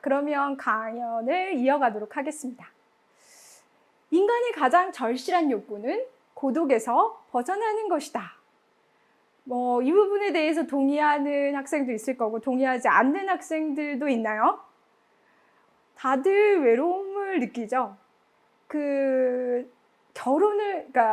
그러면 강연을 이어가도록 하겠습니다. 인간의 가장 절실한 욕구는 고독에서 벗어나는 것이다. 이 부분에 대해서 동의하는 학생도 있을 거고 동의하지 않는 학생들도 있나요? 다들 외로움을 느끼죠. 그러니까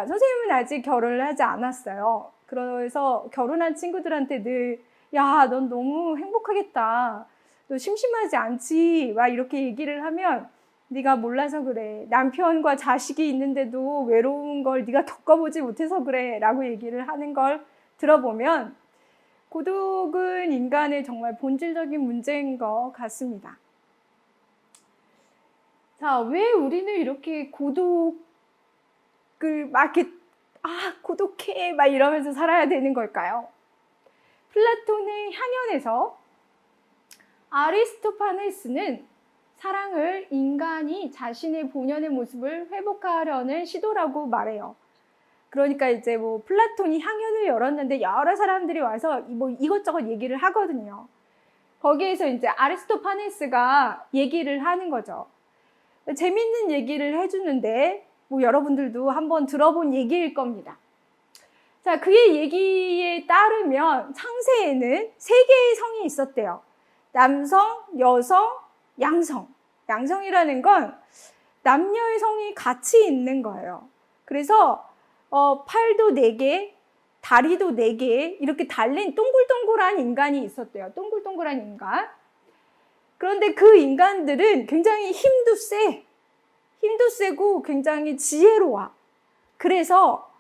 선생님은 아직 결혼을 하지 않았어요. 그래서 결혼한 친구들한테 늘, 야, 넌 너무 행복하겠다. 너 심심하지 않지? 막 이렇게 얘기를 하면 네가 몰라서 그래. 남편과 자식이 있는데도 외로운 걸 네가 겪어보지 못해서 그래. 라고 얘기를 하는 걸 들어보면 고독은 인간의 정말 본질적인 문제인 것 같습니다. 자, 왜 우리는 이렇게 고독을 막 이렇게 고독해 막 이러면서 살아야 되는 걸까요? 플라톤의 향연에서 아리스토파네스는 사랑을 인간이 자신의 본연의 모습을 회복하려는 시도라고 말해요. 그러니까 이제 플라톤이 향연을 열었는데 여러 사람들이 와서 이것저것 얘기를 하거든요. 거기에서 이제 아리스토파네스가 얘기를 하는 거죠. 재밌는 얘기를 해주는데 여러분들도 한번 들어본 얘기일 겁니다. 자, 그의 얘기에 따르면 창세에는 3개의 성이 있었대요. 남성, 여성, 양성. 양성이라는 건 남녀의 성이 같이 있는 거예요. 그래서 팔도 4개, 다리도 4개 이렇게 달린 동글동글한 인간이 있었대요. 동글동글한 인간. 그런데 그 인간들은 굉장히 힘도 세고 굉장히 지혜로워. 그래서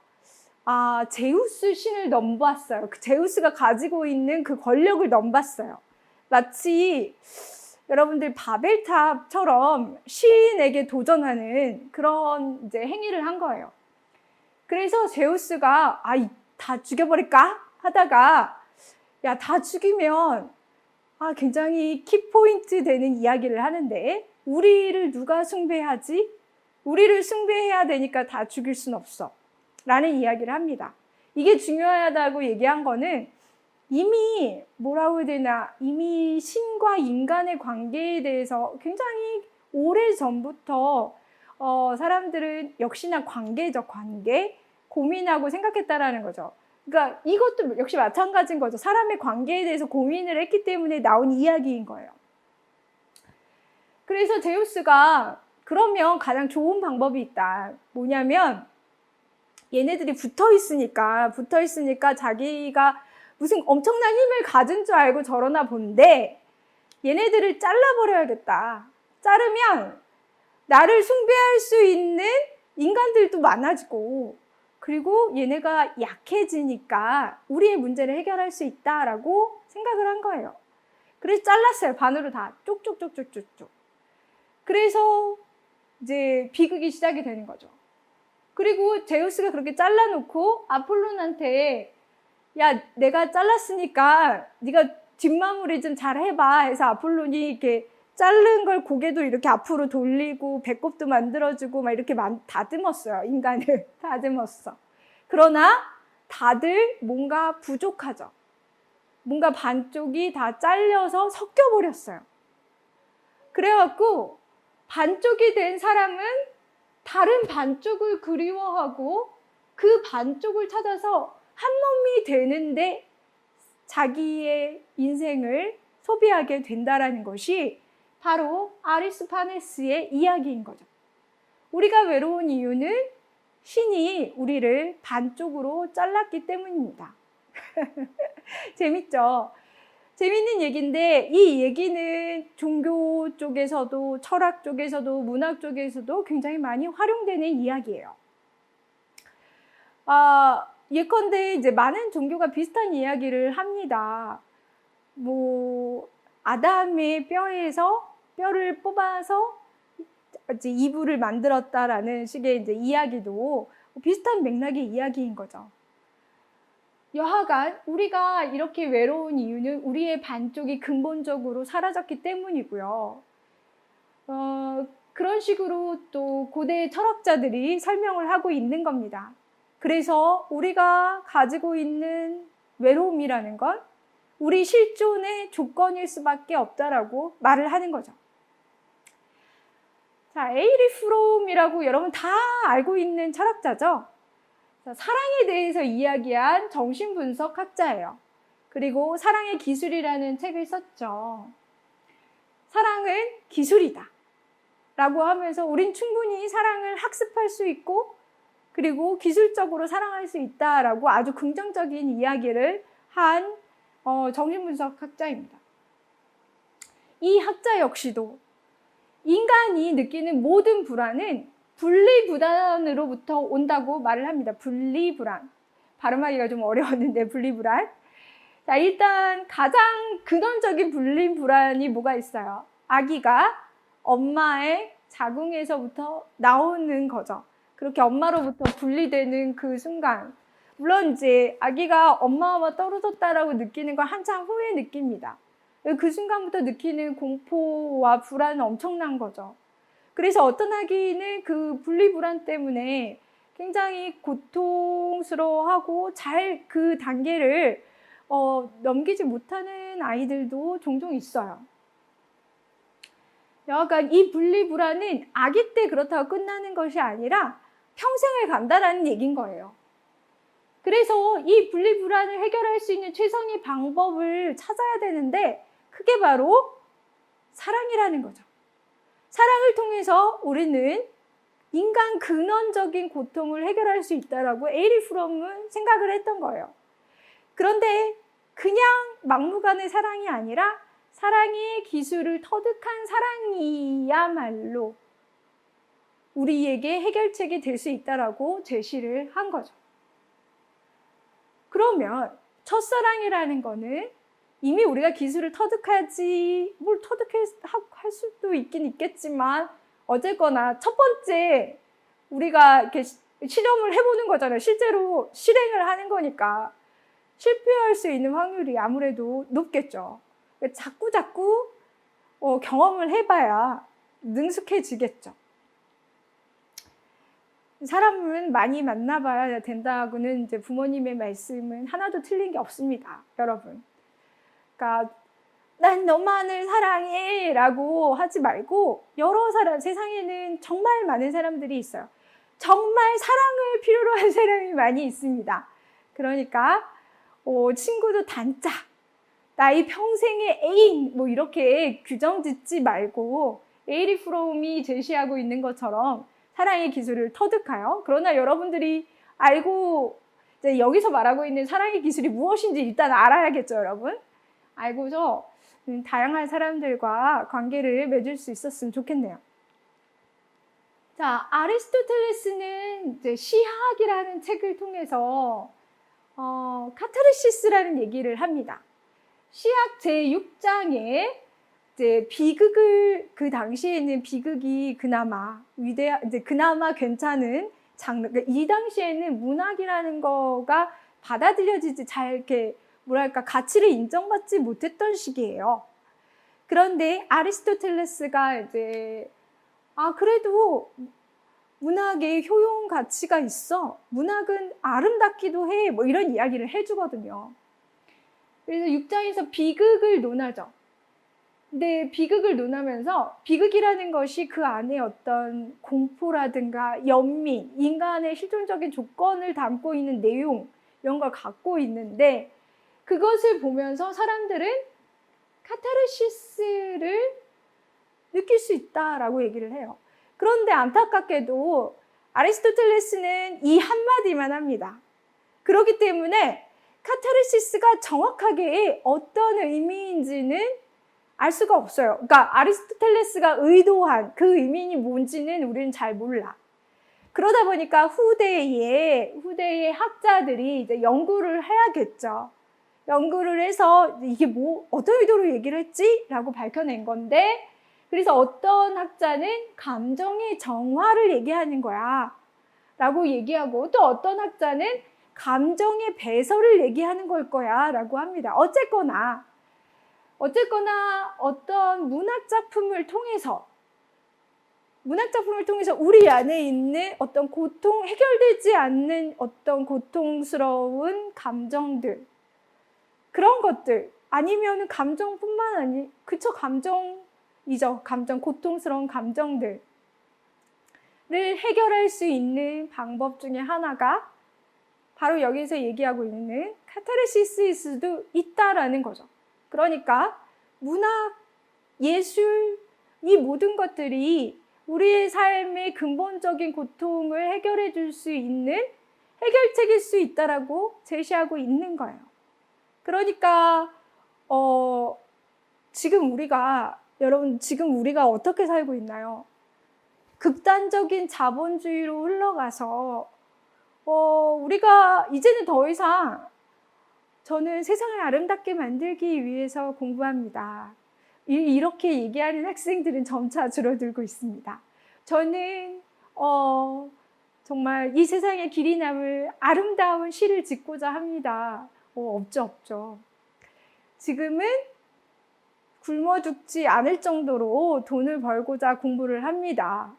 제우스 신을 넘봤어요. 제우스가 가지고 있는 그 권력을 넘봤어요. 마치 여러분들 바벨탑처럼 신에게 도전하는 그런 이제 행위를 한 거예요. 그래서 제우스가 다 죽여버릴까 하다가 야, 다 죽이면 굉장히 키포인트 되는 이야기를 하는데 우리를 누가 숭배하지? 우리를 숭배해야 되니까 다 죽일 순 없어 라는 이야기를 합니다. 이게 중요하다고 얘기한 거는 이미 이미 신과 인간의 관계에 대해서 굉장히 오래전부터 사람들은 역시나 관계적 관계 고민하고 생각했다라는 거죠. 그러니까 이것도 역시 마찬가지인 거죠. 사람의 관계에 대해서 고민을 했기 때문에 나온 이야기인 거예요. 그래서 제우스가 그러면 가장 좋은 방법이 있다. 뭐냐면 얘네들이 붙어 있으니까 자기가 무슨 엄청난 힘을 가진 줄 알고 저러나 본데 얘네들을 잘라버려야겠다. 자르면 나를 숭배할 수 있는 인간들도 많아지고 그리고 얘네가 약해지니까 우리의 문제를 해결할 수 있다라고 생각을 한 거예요. 그래서 잘랐어요. 반으로 다 쪽쪽쪽쪽쪽쪽. 그래서 이제 비극이 시작이 되는 거죠. 그리고 제우스가 그렇게 잘라놓고 아폴론한테 야, 내가 잘랐으니까 네가 뒷마무리 좀 잘 해봐 해서 아폴론이 이렇게 자른 걸 고개도 이렇게 앞으로 돌리고 배꼽도 만들어주고 막 이렇게 다듬었어요. 인간을 다듬었어. 그러나 다들 뭔가 부족하죠. 뭔가 반쪽이 다 잘려서 섞여버렸어요. 그래갖고 반쪽이 된 사람은 다른 반쪽을 그리워하고 그 반쪽을 찾아서 한 몸이 되는데 자기의 인생을 소비하게 된다라는 것이 바로 아리스토파네스의 이야기인 거죠. 우리가 외로운 이유는 신이 우리를 반쪽으로 잘랐기 때문입니다. 재밌죠? 재밌는 얘기인데 이 얘기는 종교 쪽에서도 철학 쪽에서도 문학 쪽에서도 굉장히 많이 활용되는 이야기예요. 예컨대 이제 많은 종교가 비슷한 이야기를 합니다. 아담의 뼈에서 뼈를 뽑아서 이제 이불을 만들었다라는 식의 이제 이야기도 비슷한 맥락의 이야기인 거죠. 여하간 우리가 이렇게 외로운 이유는 우리의 반쪽이 근본적으로 사라졌기 때문이고요. 그런 식으로 또 고대 철학자들이 설명을 하고 있는 겁니다. 그래서 우리가 가지고 있는 외로움이라는 건 우리 실존의 조건일 수밖에 없다라고 말을 하는 거죠. 자, 에이리 프롬이라고 여러분 다 알고 있는 철학자죠. 자, 사랑에 대해서 이야기한 정신분석 학자예요. 그리고 사랑의 기술이라는 책을 썼죠. 사랑은 기술이다 라고 하면서 우린 충분히 사랑을 학습할 수 있고 그리고 기술적으로 사랑할 수 있다라고 아주 긍정적인 이야기를 한 정신분석 학자입니다. 이 학자 역시도 인간이 느끼는 모든 불안은 분리불안으로부터 온다고 말을 합니다. 분리불안. 발음하기가 좀 어려웠는데 분리불안. 자, 일단 가장 근원적인 분리불안이 뭐가 있어요? 아기가 엄마의 자궁에서부터 나오는 거죠. 그렇게 엄마로부터 분리되는 그 순간. 물론 이제 아기가 엄마와 떨어졌다라고 느끼는 걸 한참 후에 느낍니다. 그 순간부터 느끼는 공포와 불안은 엄청난 거죠. 그래서 어떤 아기는 그 분리불안 때문에 굉장히 고통스러워하고 잘 그 단계를 넘기지 못하는 아이들도 종종 있어요. 여하간 이 분리불안은 아기 때 그렇다고 끝나는 것이 아니라 평생을 간다라는 얘기인 거예요. 그래서 이 분리불안을 해결할 수 있는 최선의 방법을 찾아야 되는데 그게 바로 사랑이라는 거죠. 사랑을 통해서 우리는 인간 근원적인 고통을 해결할 수 있다라고 에이리 프롬은 생각을 했던 거예요. 그런데 그냥 막무가내 사랑이 아니라 사랑의 기술을 터득한 사랑이야말로 우리에게 해결책이 될 수 있다라고 제시를 한 거죠. 그러면 첫사랑이라는 거는 이미 우리가 기술을 터득하지, 뭘 터득할 수도 있긴 있겠지만 어쨌거나 첫 번째 우리가 이렇게 실험을 해보는 거잖아요. 실제로 실행을 하는 거니까 실패할 수 있는 확률이 아무래도 높겠죠. 자꾸 경험을 해봐야 능숙해지겠죠. 사람은 많이 만나봐야 된다고는 이제 부모님의 말씀은 하나도 틀린 게 없습니다, 여러분. 그러니까 난 너만을 사랑해 라고 하지 말고 여러 사람, 세상에는 정말 많은 사람들이 있어요. 정말 사랑을 필요로 한 사람이 많이 있습니다. 그러니까 친구도 단짝, 나의 평생의 애인 뭐 이렇게 규정 짓지 말고 에이리 프롬이 제시하고 있는 것처럼 사랑의 기술을 터득하여, 그러나 여러분들이 알고 이제 여기서 말하고 있는 사랑의 기술이 무엇인지 일단 알아야겠죠, 여러분. 알고서 다양한 사람들과 관계를 맺을 수 있었으면 좋겠네요. 자, 아리스토텔레스는 이제 시학이라는 책을 통해서 카타르시스라는 얘기를 합니다. 시학 제6장에 이제 비극을, 그 당시에는 비극이 그나마 그나마 괜찮은 장르, 그러니까 이 당시에는 문학이라는 거가 받아들여지지 잘 이렇게 뭐랄까 가치를 인정받지 못했던 시기예요. 그런데 아리스토텔레스가 이제 그래도 문학에 효용 가치가 있어. 문학은 아름답기도 해. 뭐 이런 이야기를 해주거든요. 그래서 6장에서 비극을 논하죠. 근데 비극을 논하면서 비극이라는 것이 그 안에 어떤 공포라든가 연민, 인간의 실존적인 조건을 담고 있는 내용, 이런 걸 갖고 있는데 그것을 보면서 사람들은 카타르시스를 느낄 수 있다라고 얘기를 해요. 그런데 안타깝게도 아리스토텔레스는 이 한마디만 합니다. 그렇기 때문에 카타르시스가 정확하게 어떤 의미인지는 알 수가 없어요. 그러니까 아리스토텔레스가 의도한 그 의미는 뭔지는 우리는 잘 몰라. 그러다 보니까 후대의 학자들이 이제 연구를 해야겠죠. 연구를 해서 이게 뭐 어떤 의도로 얘기를 했지? 라고 밝혀낸 건데, 그래서 어떤 학자는 감정의 정화를 얘기하는 거야 라고 얘기하고, 또 어떤 학자는 감정의 배설을 얘기하는 걸 거야 라고 합니다. 어쨌거나 어떤 문학작품을 통해서 우리 안에 있는 어떤 해결되지 않는 어떤 고통스러운 감정들, 그런 것들, 아니면 감정뿐만 아니, 고통스러운 감정들, 해결할 수 있는 방법 중에 하나가 바로 여기서 얘기하고 있는 카타르시스일 수도 있다라는 거죠. 그러니까 문학, 예술, 이 모든 것들이 우리의 삶의 근본적인 고통을 해결해 줄 수 있는 해결책일 수 있다라고 제시하고 있는 거예요. 그러니까 여러분 지금 우리가 어떻게 살고 있나요? 극단적인 자본주의로 흘러가서 우리가 이제는 더 이상 저는 세상을 아름답게 만들기 위해서 공부합니다. 이렇게 얘기하는 학생들은 점차 줄어들고 있습니다. 저는 정말 이 세상에 길이 남을 아름다운 시를 짓고자 합니다. 없죠. 지금은 굶어 죽지 않을 정도로 돈을 벌고자 공부를 합니다.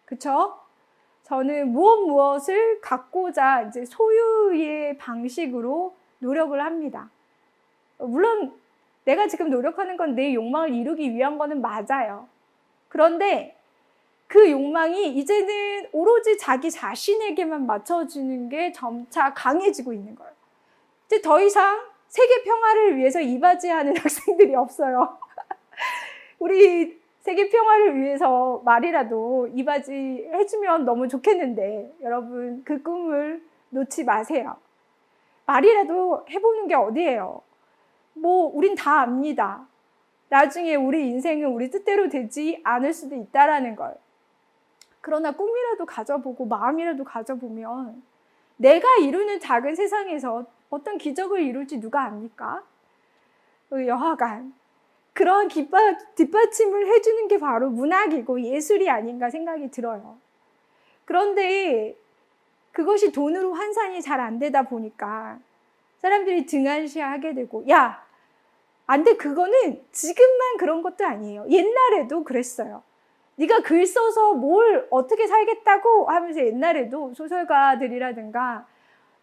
그쵸? 저는 무엇을 갖고자 이제 소유의 방식으로 노력을 합니다. 물론 내가 지금 노력하는 건 내 욕망을 이루기 위한 거는 맞아요. 그런데 그 욕망이 이제는 오로지 자기 자신에게만 맞춰지는 게 점차 강해지고 있는 거예요. 이제 더 이상 세계 평화를 위해서 이바지하는 학생들이 없어요. 우리 세계 평화를 위해서 말이라도 이바지 해주면 너무 좋겠는데 여러분 그 꿈을 놓지 마세요. 말이라도 해보는 게 어디예요? 우린 다 압니다. 나중에 우리 인생은 우리 뜻대로 되지 않을 수도 있다라는 걸. 그러나 꿈이라도 가져보고 마음이라도 가져보면 내가 이루는 작은 세상에서 어떤 기적을 이룰지 누가 압니까? 여하간 그런 뒷받침을 해주는 게 바로 문학이고 예술이 아닌가 생각이 들어요. 그런데 그것이 돈으로 환산이 잘 안 되다 보니까 사람들이 등한시하게 되고 안 돼, 그거는 지금만 그런 것도 아니에요. 옛날에도 그랬어요. 네가 글 써서 뭘 어떻게 살겠다고 하면서 옛날에도 소설가들이라든가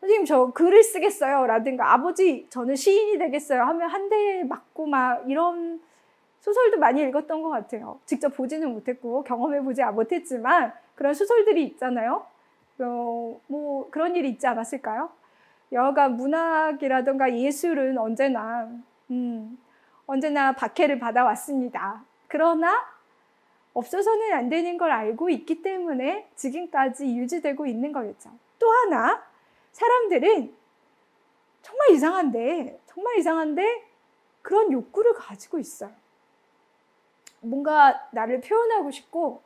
선생님 저 글을 쓰겠어요 라든가 아버지 저는 시인이 되겠어요 하면 한 대 맞고 막 이런 소설도 많이 읽었던 것 같아요. 직접 보지는 못했고 경험해보지 못했지만 그런 소설들이 있잖아요. 그런 일이 있지 않았을까요? 여하간 문학이라든가 예술은 언제나 박해를 받아왔습니다. 그러나 없어서는 안 되는 걸 알고 있기 때문에 지금까지 유지되고 있는 거겠죠. 또 하나, 사람들은 정말 이상한데 그런 욕구를 가지고 있어요. 뭔가 나를 표현하고 싶고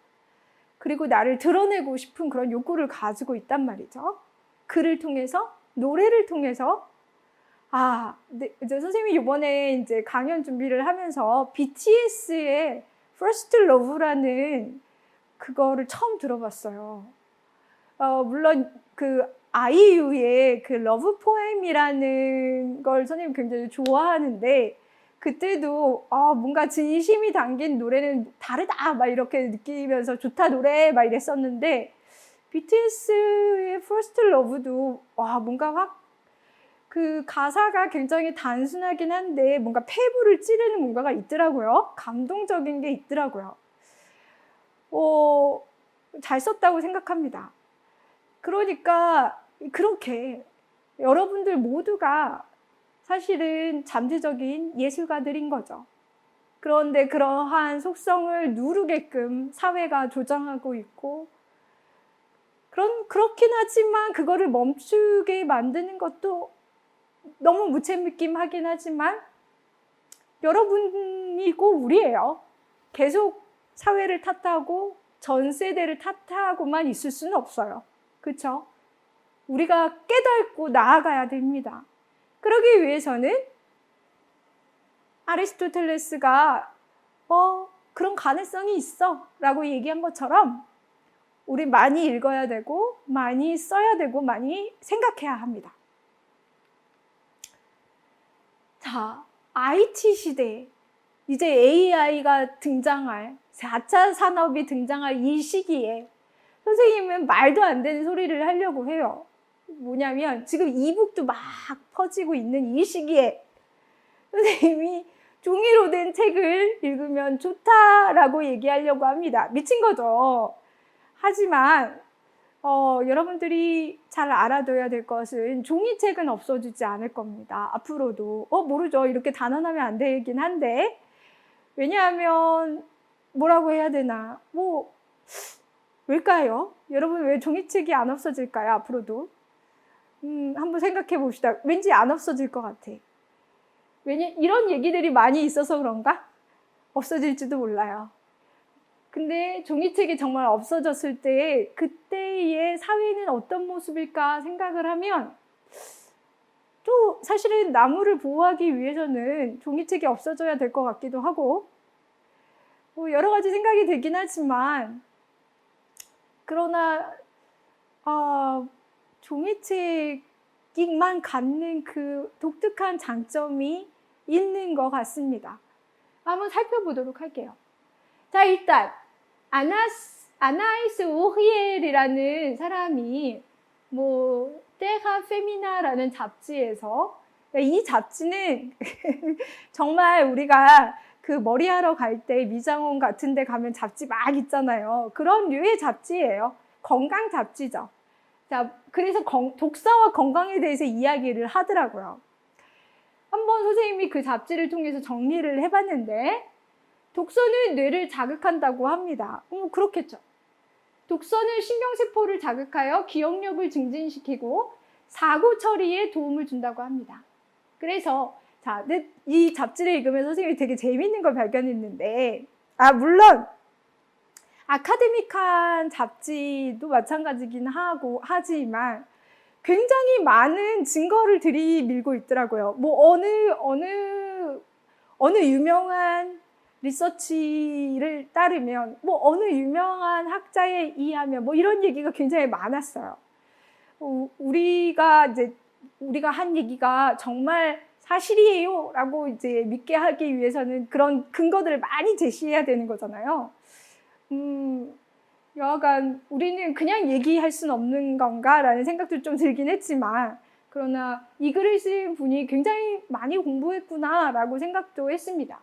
그리고 나를 드러내고 싶은 그런 욕구를 가지고 있단 말이죠. 글을 통해서, 노래를 통해서. 이제 선생님이 이번에 이제 강연 준비를 하면서 BTS의 First Love라는 그거를 처음 들어봤어요. 물론 그 아이유의 그 러브 포엠이라는 걸 선생님 굉장히 좋아하는데 그때도 뭔가 진심이 담긴 노래는 다르다 막 이렇게 느끼면서 좋다 노래 막 이랬었는데 BTS의 First Love도 뭔가 확 그 가사가 굉장히 단순하긴 한데 뭔가 폐부를 찌르는 뭔가가 있더라고요. 감동적인 게 있더라고요. 잘 썼다고 생각합니다. 그러니까 그렇게 여러분들 모두가 사실은 잠재적인 예술가들인 거죠. 그런데 그러한 속성을 누르게끔 사회가 조장하고 있고 그렇긴 하지만 그거를 멈추게 만드는 것도 너무 무책임하긴 하지만 여러분이고 우리예요. 계속 사회를 탓하고 전 세대를 탓하고만 있을 수는 없어요. 그렇죠? 우리가 깨닫고 나아가야 됩니다. 그러기 위해서는 아리스토텔레스가 그런 가능성이 있어 라고 얘기한 것처럼 우리 많이 읽어야 되고 많이 써야 되고 많이 생각해야 합니다. 자, IT 시대, 이제 AI가 등장할, 4차 산업이 등장할 이 시기에 선생님은 말도 안 되는 소리를 하려고 해요. 뭐냐면 지금 이북도 막 퍼지고 있는 이 시기에 선생님이 종이로 된 책을 읽으면 좋다라고 얘기하려고 합니다. 미친 거죠. 하지만 여러분들이 잘 알아둬야 될 것은 종이책은 없어지지 않을 겁니다. 앞으로도. 모르죠. 이렇게 단언하면 안 되긴 한데. 왜냐하면 뭐라고 해야 되나. 왜일까요? 여러분 왜 종이책이 안 없어질까요? 앞으로도. 한번 생각해 봅시다. 왠지 안 없어질 것 같아. 이런 얘기들이 많이 있어서 그런가? 없어질지도 몰라요. 근데 종이책이 정말 없어졌을 때 그때의 사회는 어떤 모습일까 생각을 하면 또 사실은 나무를 보호하기 위해서는 종이책이 없어져야 될 것 같기도 하고 여러 가지 생각이 들긴 하지만 그러나 종이책만 갖는 그 독특한 장점이 있는 것 같습니다. 한번 살펴보도록 할게요. 자, 일단 아나이스 오히엘이라는 사람이 테가 페미나라는 잡지에서 이 잡지는 정말 우리가 그 머리하러 갈 때 미장원 같은 데 가면 잡지 막 있잖아요. 그런 류의 잡지예요. 건강 잡지죠. 자, 그래서 독서와 건강에 대해서 이야기를 하더라고요. 한번 선생님이 그 잡지를 통해서 정리를 해봤는데 독서는 뇌를 자극한다고 합니다. 그렇겠죠. 독서는 신경세포를 자극하여 기억력을 증진시키고 사고 처리에 도움을 준다고 합니다. 그래서 이 잡지를 읽으면서 선생님이 되게 재밌는 걸 발견했는데 물론 아카데믹한 잡지도 마찬가지긴 하지만 굉장히 많은 증거를 들이밀고 있더라고요. 어느 유명한 리서치를 따르면 어느 유명한 학자에 의하면 이런 얘기가 굉장히 많았어요. 우리가 한 얘기가 정말 사실이에요 라고 이제 믿게 하기 위해서는 그런 근거들을 많이 제시해야 되는 거잖아요. 여하간 우리는 그냥 얘기할 수는 없는 건가 라는 생각도 좀 들긴 했지만 그러나 이 글을 쓴 분이 굉장히 많이 공부했구나 라고 생각도 했습니다.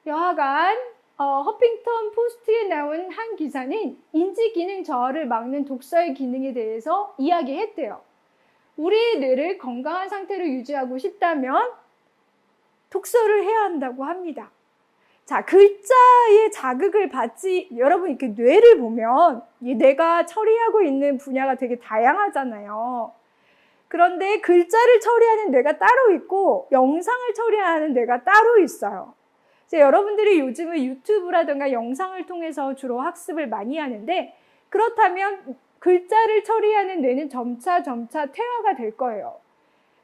여하간 허핑턴 포스트에 나온 한 기사는 인지기능 저하를 막는 독서의 기능에 대해서 이야기했대요. 우리의 뇌를 건강한 상태로 유지하고 싶다면 독서를 해야 한다고 합니다. 자, 글자의 자극을 받지, 여러분 이렇게 뇌를 보면 이 뇌가 처리하고 있는 분야가 되게 다양하잖아요. 그런데 글자를 처리하는 뇌가 따로 있고 영상을 처리하는 뇌가 따로 있어요. 여러분들이 요즘은 유튜브라든가 영상을 통해서 주로 학습을 많이 하는데 그렇다면 글자를 처리하는 뇌는 점차 퇴화가 될 거예요.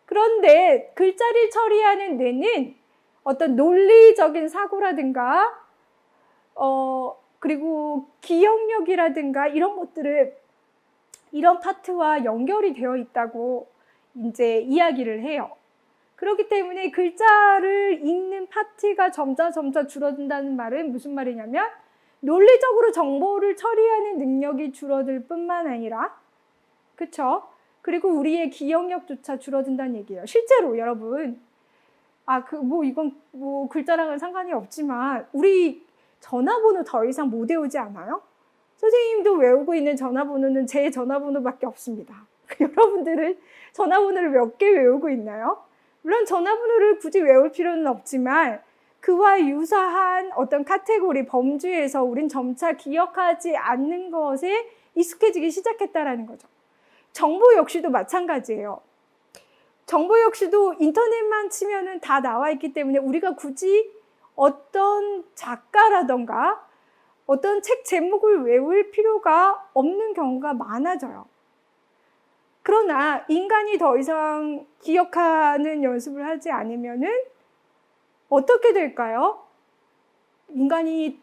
그런데 글자를 처리하는 뇌는 어떤 논리적인 사고라든가 그리고 기억력이라든가 이런 것들을 이런 파트와 연결이 되어 있다고 이제 이야기를 해요. 그렇기 때문에 글자를 읽는 파트가 점차 줄어든다는 말은 무슨 말이냐면 논리적으로 정보를 처리하는 능력이 줄어들 뿐만 아니라 그쵸? 그리고 우리의 기억력조차 줄어든다는 얘기예요. 실제로 여러분 이건 글자랑은 상관이 없지만 우리 전화번호 더 이상 못 외우지 않아요? 선생님도 외우고 있는 전화번호는 제 전화번호밖에 없습니다. 여러분들은 전화번호를 몇 개 외우고 있나요? 물론 전화번호를 굳이 외울 필요는 없지만 그와 유사한 어떤 카테고리, 범주에서 우린 점차 기억하지 않는 것에 익숙해지기 시작했다라는 거죠. 정보 역시도 마찬가지예요. 정보 역시도 인터넷만 치면은 다 나와 있기 때문에 우리가 굳이 어떤 작가라던가 어떤 책 제목을 외울 필요가 없는 경우가 많아져요. 그러나 인간이 더 이상 기억하는 연습을 하지 않으면은 어떻게 될까요? 인간이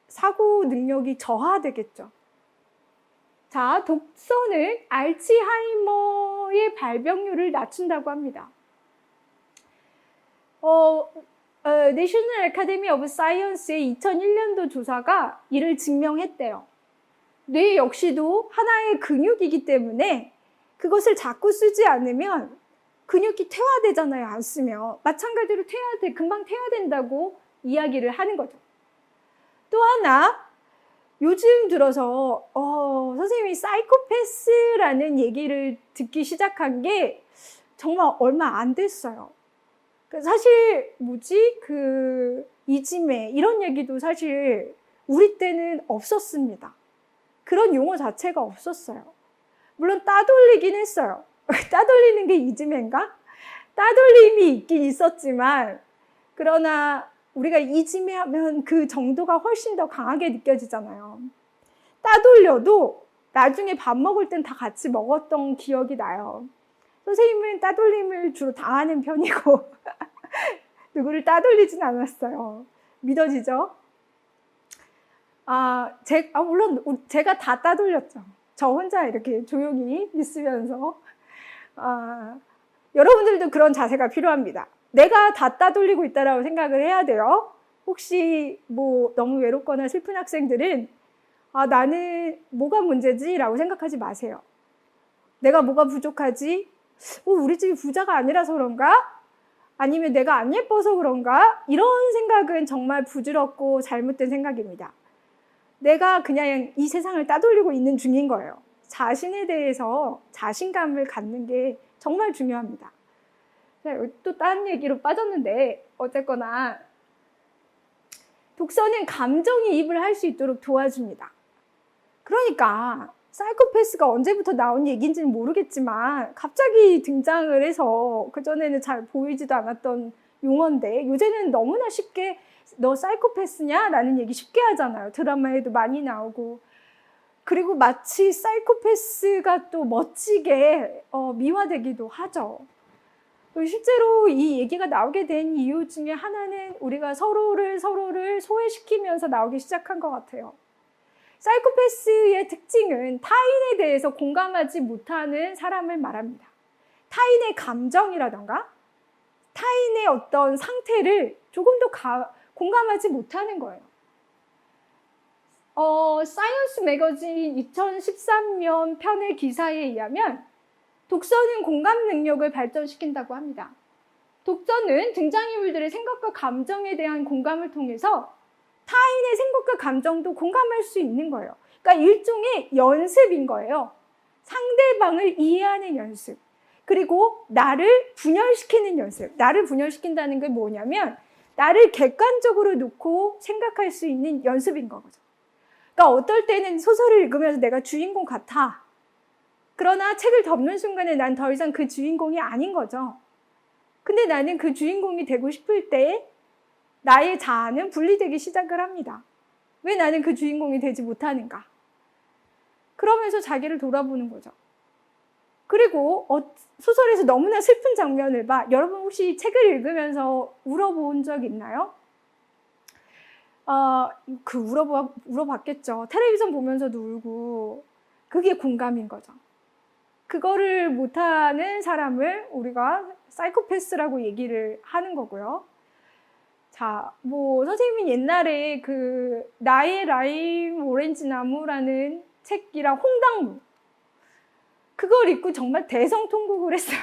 사고 능력이 저하되겠죠. 자, 독서는 알츠하이머의 발병률을 낮춘다고 합니다. 내셔널 아카데미 오브 사이언스의 2001년도 조사가 이를 증명했대요. 뇌 역시도 하나의 근육이기 때문에 그것을 자꾸 쓰지 않으면 근육이 퇴화되잖아요. 안 쓰면. 마찬가지로 금방 퇴화된다고 이야기를 하는 거죠. 또 하나, 요즘 들어서 선생님이 사이코패스라는 얘기를 듣기 시작한 게 정말 얼마 안 됐어요. 사실 이지매 이런 얘기도 사실 우리 때는 없었습니다. 그런 용어 자체가 없었어요. 물론 따돌리긴 했어요. 따돌리는 게 이지매인가? 따돌림이 있긴 있었지만, 그러나 우리가 이지매하면 그 정도가 훨씬 더 강하게 느껴지잖아요. 따돌려도 나중에 밥 먹을 땐 다 같이 먹었던 기억이 나요. 선생님은 따돌림을 주로 당하는 편이고 누구를 따돌리진 않았어요. 믿어지죠? 물론 제가 다 따돌렸죠. 저 혼자 이렇게 조용히 있으면서. 여러분들도 그런 자세가 필요합니다. 내가 다 따돌리고 있다라고 생각을 해야 돼요. 혹시 너무 외롭거나 슬픈 학생들은 나는 뭐가 문제지? 라고 생각하지 마세요. 내가 뭐가 부족하지? 우리 집이 부자가 아니라서 그런가? 아니면 내가 안 예뻐서 그런가? 이런 생각은 정말 부질없고 잘못된 생각입니다. 내가 그냥 이 세상을 따돌리고 있는 중인 거예요. 자신에 대해서 자신감을 갖는 게 정말 중요합니다. 또 다른 얘기로 빠졌는데 어쨌거나 독서는 감정이입을 할 수 있도록 도와줍니다. 그러니까 사이코패스가 언제부터 나온 얘기인지는 모르겠지만 갑자기 등장을 해서 그전에는 잘 보이지도 않았던 용어인데 요새는 너무나 쉽게 너 사이코패스냐? 라는 얘기 쉽게 하잖아요. 드라마에도 많이 나오고. 그리고 마치 사이코패스가 또 멋지게 미화되기도 하죠. 실제로 이 얘기가 나오게 된 이유 중에 하나는 우리가 서로를 소외시키면서 나오기 시작한 것 같아요. 사이코패스의 특징은 타인에 대해서 공감하지 못하는 사람을 말합니다. 타인의 감정이라던가 타인의 어떤 상태를 조금 더 공감하지 못하는 거예요. 사이언스 매거진 2013년 편의 기사에 의하면 독서는 공감 능력을 발전시킨다고 합니다. 독서는 등장인물들의 생각과 감정에 대한 공감을 통해서 타인의 생각과 감정도 공감할 수 있는 거예요. 그러니까 일종의 연습인 거예요. 상대방을 이해하는 연습. 그리고 나를 분열시키는 연습. 나를 분열시킨다는 게 뭐냐면 나를 객관적으로 놓고 생각할 수 있는 연습인 거죠. 그러니까 어떨 때는 소설을 읽으면서 내가 주인공 같아. 그러나 책을 덮는 순간에 난 더 이상 그 주인공이 아닌 거죠. 근데 나는 그 주인공이 되고 싶을 때 나의 자아는 분리되기 시작을 합니다. 왜 나는 그 주인공이 되지 못하는가? 그러면서 자기를 돌아보는 거죠. 그리고 소설에서 너무나 슬픈 장면을 봐. 여러분 혹시 책을 읽으면서 울어본 적 있나요? 울어봤겠죠. 텔레비전 보면서도 울고. 그게 공감인 거죠. 그거를 못하는 사람을 우리가 사이코패스라고 얘기를 하는 거고요. 자, 선생님이 옛날에 나의 라임 오렌지 나무라는 책이랑 홍당무. 그걸 읽고 정말 대성통곡을 했어요.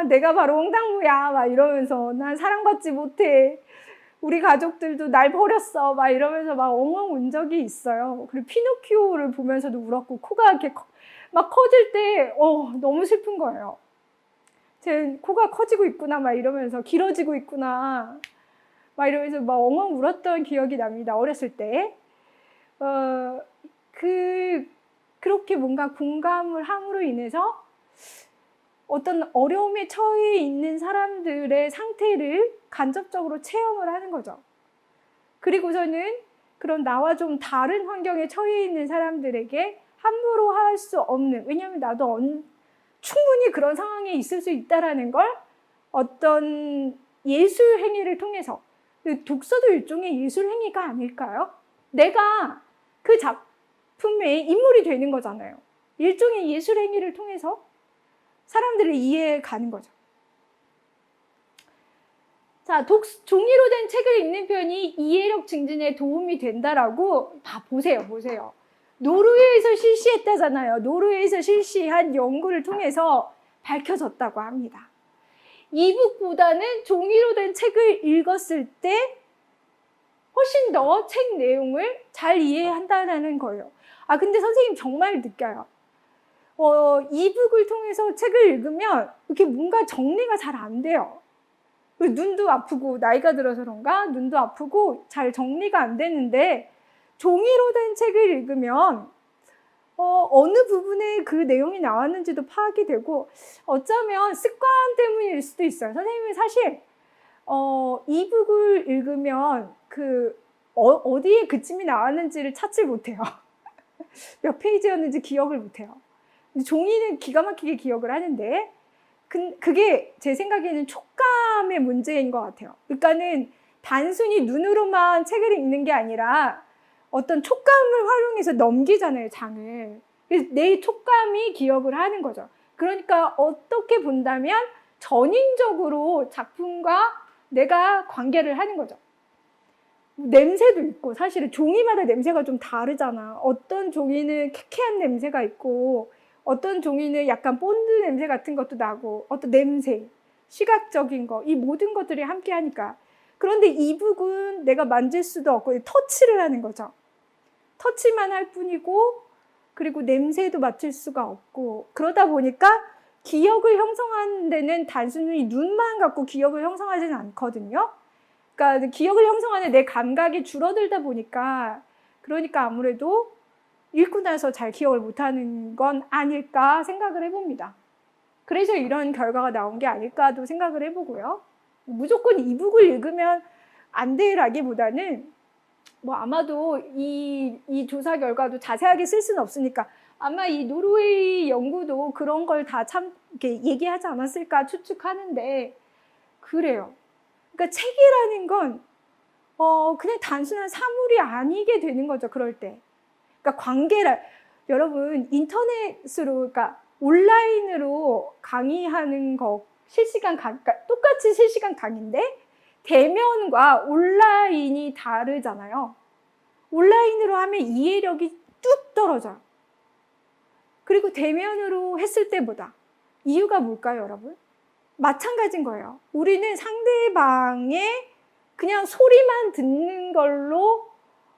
내가 바로 홍당무야. 막 이러면서 난 사랑받지 못해. 우리 가족들도 날 버렸어. 막 이러면서 막 엉엉 운 적이 있어요. 그리고 피노키오를 보면서도 울었고, 코가 이렇게 막 커질 때, 너무 슬픈 거예요. 제 코가 커지고 있구나. 막 이러면서 길어지고 있구나. 막 이러면서 막 엉엉 울었던 기억이 납니다. 어렸을 때. 그렇게 뭔가 공감을 함으로 인해서 어떤 어려움에 처해 있는 사람들의 상태를 간접적으로 체험을 하는 거죠. 그리고서는 그런 나와 좀 다른 환경에 처해 있는 사람들에게 함부로 할 수 없는, 왜냐하면 나도 충분히 그런 상황에 있을 수 있다라는 걸 어떤 예술 행위를 통해서, 독서도 일종의 예술 행위가 아닐까요? 내가 그 작품의 인물이 되는 거잖아요. 일종의 예술 행위를 통해서 사람들을 이해해 가는 거죠. 자, 종이로 된 책을 읽는 편이 이해력 증진에 도움이 된다라고 보세요. 노르웨이에서 실시했다잖아요. 노르웨이에서 실시한 연구를 통해서 밝혀졌다고 합니다. 이북보다는 종이로 된 책을 읽었을 때 훨씬 더 책 내용을 잘 이해한다는 거예요. 근데 선생님 정말 느껴요. 이북을 통해서 책을 읽으면 이렇게 뭔가 정리가 잘 안 돼요. 눈도 아프고, 나이가 들어서 그런가? 눈도 아프고 잘 정리가 안 되는데, 종이로 된 책을 읽으면 어느 부분에 그 내용이 나왔는지도 파악이 되고, 어쩌면 습관 때문일 수도 있어요. 선생님은 사실 이북을 읽으면 어디에 그침이 나왔는지를 찾질 못해요. 몇 페이지였는지 기억을 못해요. 종이는 기가 막히게 기억을 하는데, 그게 제 생각에는 촉감의 문제인 것 같아요. 그러니까는 단순히 눈으로만 책을 읽는 게 아니라 어떤 촉감을 활용해서 넘기잖아요, 장을. 그래서 내 촉감이 기억을 하는 거죠. 그러니까 어떻게 본다면 전인적으로 작품과 내가 관계를 하는 거죠. 냄새도 있고, 사실은 종이마다 냄새가 좀 다르잖아. 어떤 종이는 쾌쾌한 냄새가 있고, 어떤 종이는 약간 본드 냄새 같은 것도 나고, 어떤 냄새, 시각적인 거, 이 모든 것들이 함께 하니까. 그런데 이북은 내가 만질 수도 없고 터치를 하는 거죠. 터치만 할 뿐이고, 그리고 냄새도 맡을 수가 없고, 그러다 보니까 기억을 형성하는 데는 단순히 눈만 갖고 기억을 형성하지는 않거든요. 그러니까 기억을 형성하는 내 감각이 줄어들다 보니까, 그러니까 아무래도 읽고 나서 잘 기억을 못하는 건 아닐까 생각을 해봅니다. 그래서 이런 결과가 나온 게 아닐까도 생각을 해보고요. 무조건 이북을 읽으면 안 돼라기보다는 아마도 이 조사 결과도 자세하게 쓸 수는 없으니까 아마 이 노르웨이 연구도 그런 걸 다 참 이렇게 얘기하지 않았을까 추측하는데, 그래요. 그러니까 책이라는 건 그냥 단순한 사물이 아니게 되는 거죠. 그럴 때. 그러니까 관계를, 여러분 인터넷으로, 그러니까 온라인으로 강의하는 거, 실시간 강의, 그러니까 똑같이 실시간 강의인데 대면과 온라인이 다르잖아요. 온라인으로 하면 이해력이 뚝 떨어져요. 그리고 대면으로 했을 때보다. 이유가 뭘까요, 여러분? 마찬가지인 거예요. 우리는 상대방의 그냥 소리만 듣는 걸로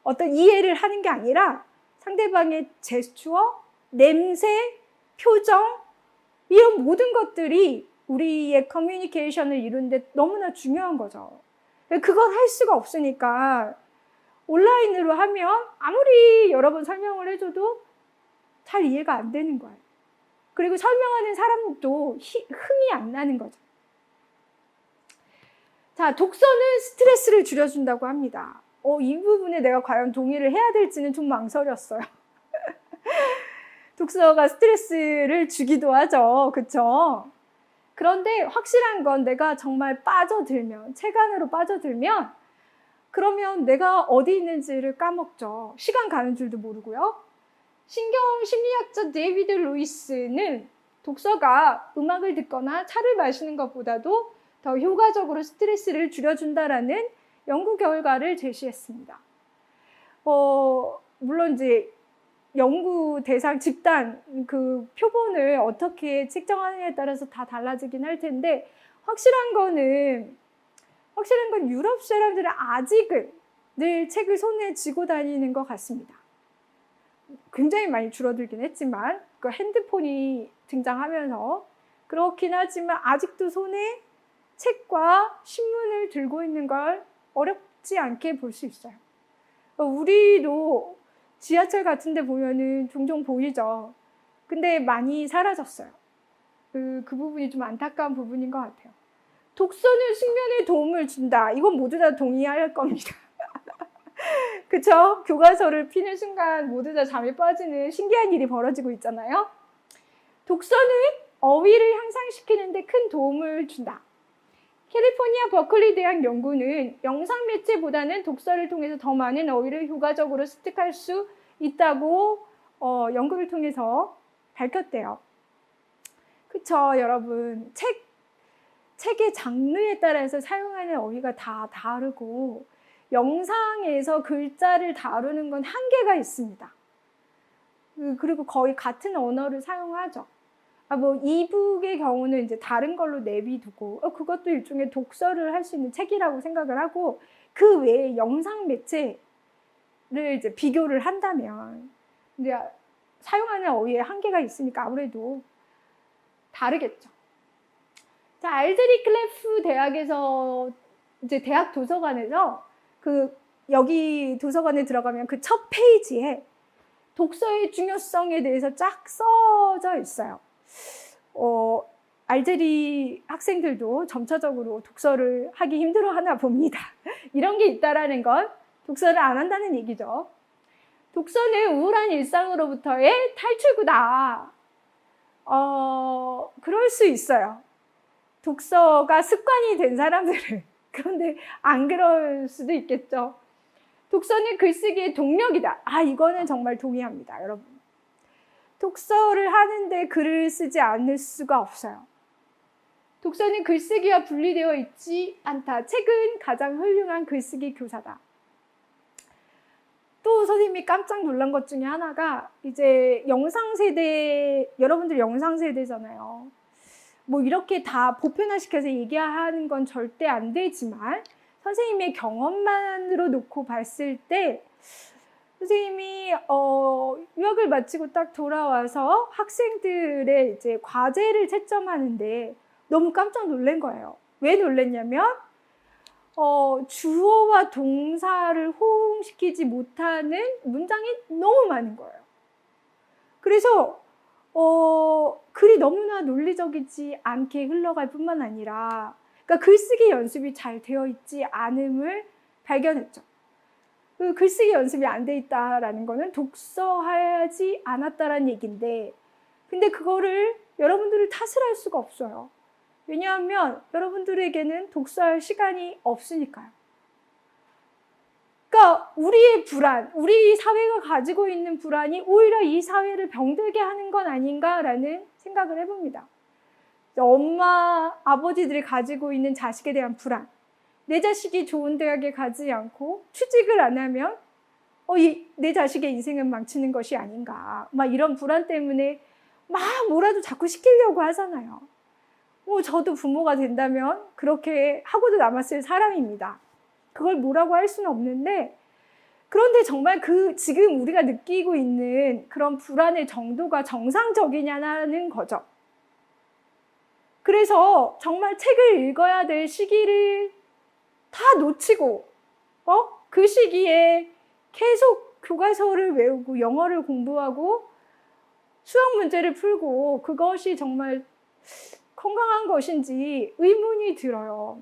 어떤 이해를 하는 게 아니라 상대방의 제스처, 냄새, 표정, 이런 모든 것들이 우리의 커뮤니케이션을 이루는데 너무나 중요한 거죠. 그걸 할 수가 없으니까 온라인으로 하면 아무리 여러 번 설명을 해줘도 잘 이해가 안 되는 거예요. 그리고 설명하는 사람도 흥이 안 나는 거죠. 자, 독서는 스트레스를 줄여준다고 합니다. 이 부분에 내가 과연 동의를 해야 될지는 좀 망설였어요. 독서가 스트레스를 주기도 하죠. 그쵸? 그런데 확실한 건 내가 정말 빠져들면, 책 안으로 빠져들면, 그러면 내가 어디 있는지를 까먹죠. 시간 가는 줄도 모르고요. 신경심리학자 데이비드 루이스는 독서가 음악을 듣거나 차를 마시는 것보다도 더 효과적으로 스트레스를 줄여준다라는 연구 결과를 제시했습니다. 물론 이제 연구 대상 집단 그 표본을 어떻게 측정하느냐에 따라서 다 달라지긴 할 텐데, 확실한 건 유럽 사람들은 아직은 늘 책을 손에 쥐고 다니는 것 같습니다. 굉장히 많이 줄어들긴 했지만, 그 핸드폰이 등장하면서 그렇긴 하지만 아직도 손에 책과 신문을 들고 있는 걸 어렵지 않게 볼 수 있어요. 우리도 지하철 같은 데 보면은 종종 보이죠. 근데 많이 사라졌어요. 그 부분이 좀 안타까운 부분인 것 같아요. 독서는 숙면에 도움을 준다. 이건 모두 다 동의할 겁니다. 그쵸? 교과서를 피는 순간 모두 다 잠에 빠지는 신기한 일이 벌어지고 있잖아요. 독서는 어휘를 향상시키는 데 큰 도움을 준다. 캘리포니아 버클리 대학 연구는 영상 매체보다는 독서를 통해서 더 많은 어휘를 효과적으로 습득할 수 있다고 연구를 통해서 밝혔대요. 그쵸, 여러분. 책의 장르에 따라서 사용하는 어휘가 다 다르고, 영상에서 글자를 다루는 건 한계가 있습니다. 그리고 거의 같은 언어를 사용하죠. 이북의 경우는 이제 다른 걸로 내비두고, 그것도 일종의 독서를 할 수 있는 책이라고 생각을 하고, 그 외에 영상 매체를 이제 비교를 한다면 이제 사용하는 어휘에 한계가 있으니까 아무래도 다르겠죠. 자, 알제리 클레프 대학에서 이제 대학 도서관에서 여기 도서관에 들어가면 그 첫 페이지에 독서의 중요성에 대해서 쫙 써져 있어요. 알제리 학생들도 점차적으로 독서를 하기 힘들어 하나 봅니다. 이런 게 있다라는 건 독서를 안 한다는 얘기죠. 독서는 우울한 일상으로부터의 탈출구다. 그럴 수 있어요. 독서가 습관이 된 사람들은. 그런데 안 그럴 수도 있겠죠. 독서는 글쓰기의 동력이다. 이거는 정말 동의합니다, 여러분. 독서를 하는데 글을 쓰지 않을 수가 없어요. 독서는 글쓰기와 분리되어 있지 않다. 책은 가장 훌륭한 글쓰기 교사다. 또 선생님이 깜짝 놀란 것 중에 하나가 이제 여러분들 영상 세대잖아요. 뭐 이렇게 다 보편화시켜서 얘기하는 건 절대 안 되지만 선생님의 경험만으로 놓고 봤을 때 선생님이 유학을 마치고 딱 돌아와서 학생들의 이제 과제를 채점하는데 너무 깜짝 놀란 거예요. 왜 놀랐냐면 주어와 동사를 호응시키지 못하는 문장이 너무 많은 거예요. 그래서 글이 너무나 논리적이지 않게 흘러갈 뿐만 아니라 그러니까 글쓰기 연습이 잘 되어 있지 않음을 발견했죠. 그 글쓰기 연습이 안 돼 있다라는 거는 독서하지 않았다라는 얘기인데 근데 그거를 여러분들을 탓을 할 수가 없어요. 왜냐하면 여러분들에게는 독서할 시간이 없으니까요. 그러니까 우리의 불안, 우리 사회가 가지고 있는 불안이 오히려 이 사회를 병들게 하는 건 아닌가라는 생각을 해봅니다. 엄마, 아버지들이 가지고 있는 자식에 대한 불안, 내 자식이 좋은 대학에 가지 않고 취직을 안 하면 내 자식의 인생은 망치는 것이 아닌가 막 이런 불안 때문에 막 뭐라도 자꾸 시키려고 하잖아요. 저도 부모가 된다면 그렇게 하고도 남았을 사람입니다. 그걸 뭐라고 할 수는 없는데 그런데 정말 지금 우리가 느끼고 있는 그런 불안의 정도가 정상적이냐는 거죠. 그래서 정말 책을 읽어야 될 시기를 다 놓치고 그 시기에 계속 교과서를 외우고 영어를 공부하고 수학 문제를 풀고 그것이 정말 건강한 것인지 의문이 들어요.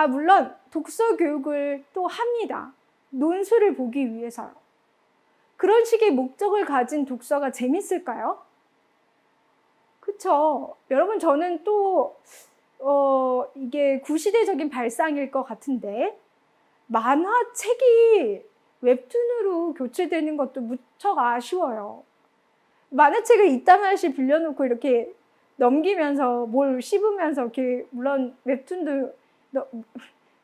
물론 독서 교육을 또 합니다. 논술을 보기 위해서요. 그런 식의 목적을 가진 독서가 재밌을까요? 그쵸? 여러분 저는 또 이게 구시대적인 발상일 것 같은데 만화책이 웹툰으로 교체되는 것도 무척 아쉬워요. 만화책을 이따만씩 빌려놓고 이렇게 넘기면서 뭘 씹으면서 이렇게 물론 웹툰도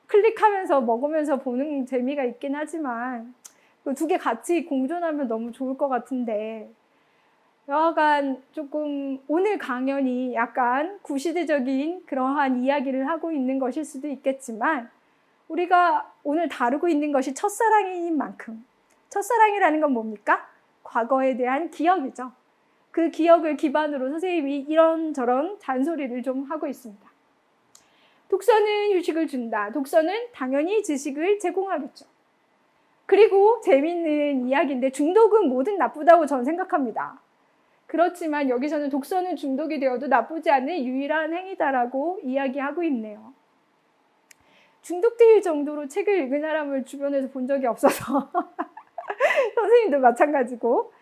클릭하면서 먹으면서 보는 재미가 있긴 하지만 그 두 개 같이 공존하면 너무 좋을 것 같은데 여하간 조금 오늘 강연이 약간 구시대적인 그러한 이야기를 하고 있는 것일 수도 있겠지만 우리가 오늘 다루고 있는 것이 첫사랑인 만큼 첫사랑이라는 건 뭡니까? 과거에 대한 기억이죠. 그 기억을 기반으로 선생님이 이런저런 잔소리를 좀 하고 있습니다. 독서는 휴식을 준다. 독서는 당연히 지식을 제공하겠죠. 그리고 재밌는 이야기인데 중독은 뭐든 나쁘다고 저는 생각합니다. 그렇지만 여기서는 독서는 중독이 되어도 나쁘지 않은 유일한 행위다라고 이야기하고 있네요. 중독될 정도로 책을 읽은 사람을 주변에서 본 적이 없어서 선생님도 마찬가지고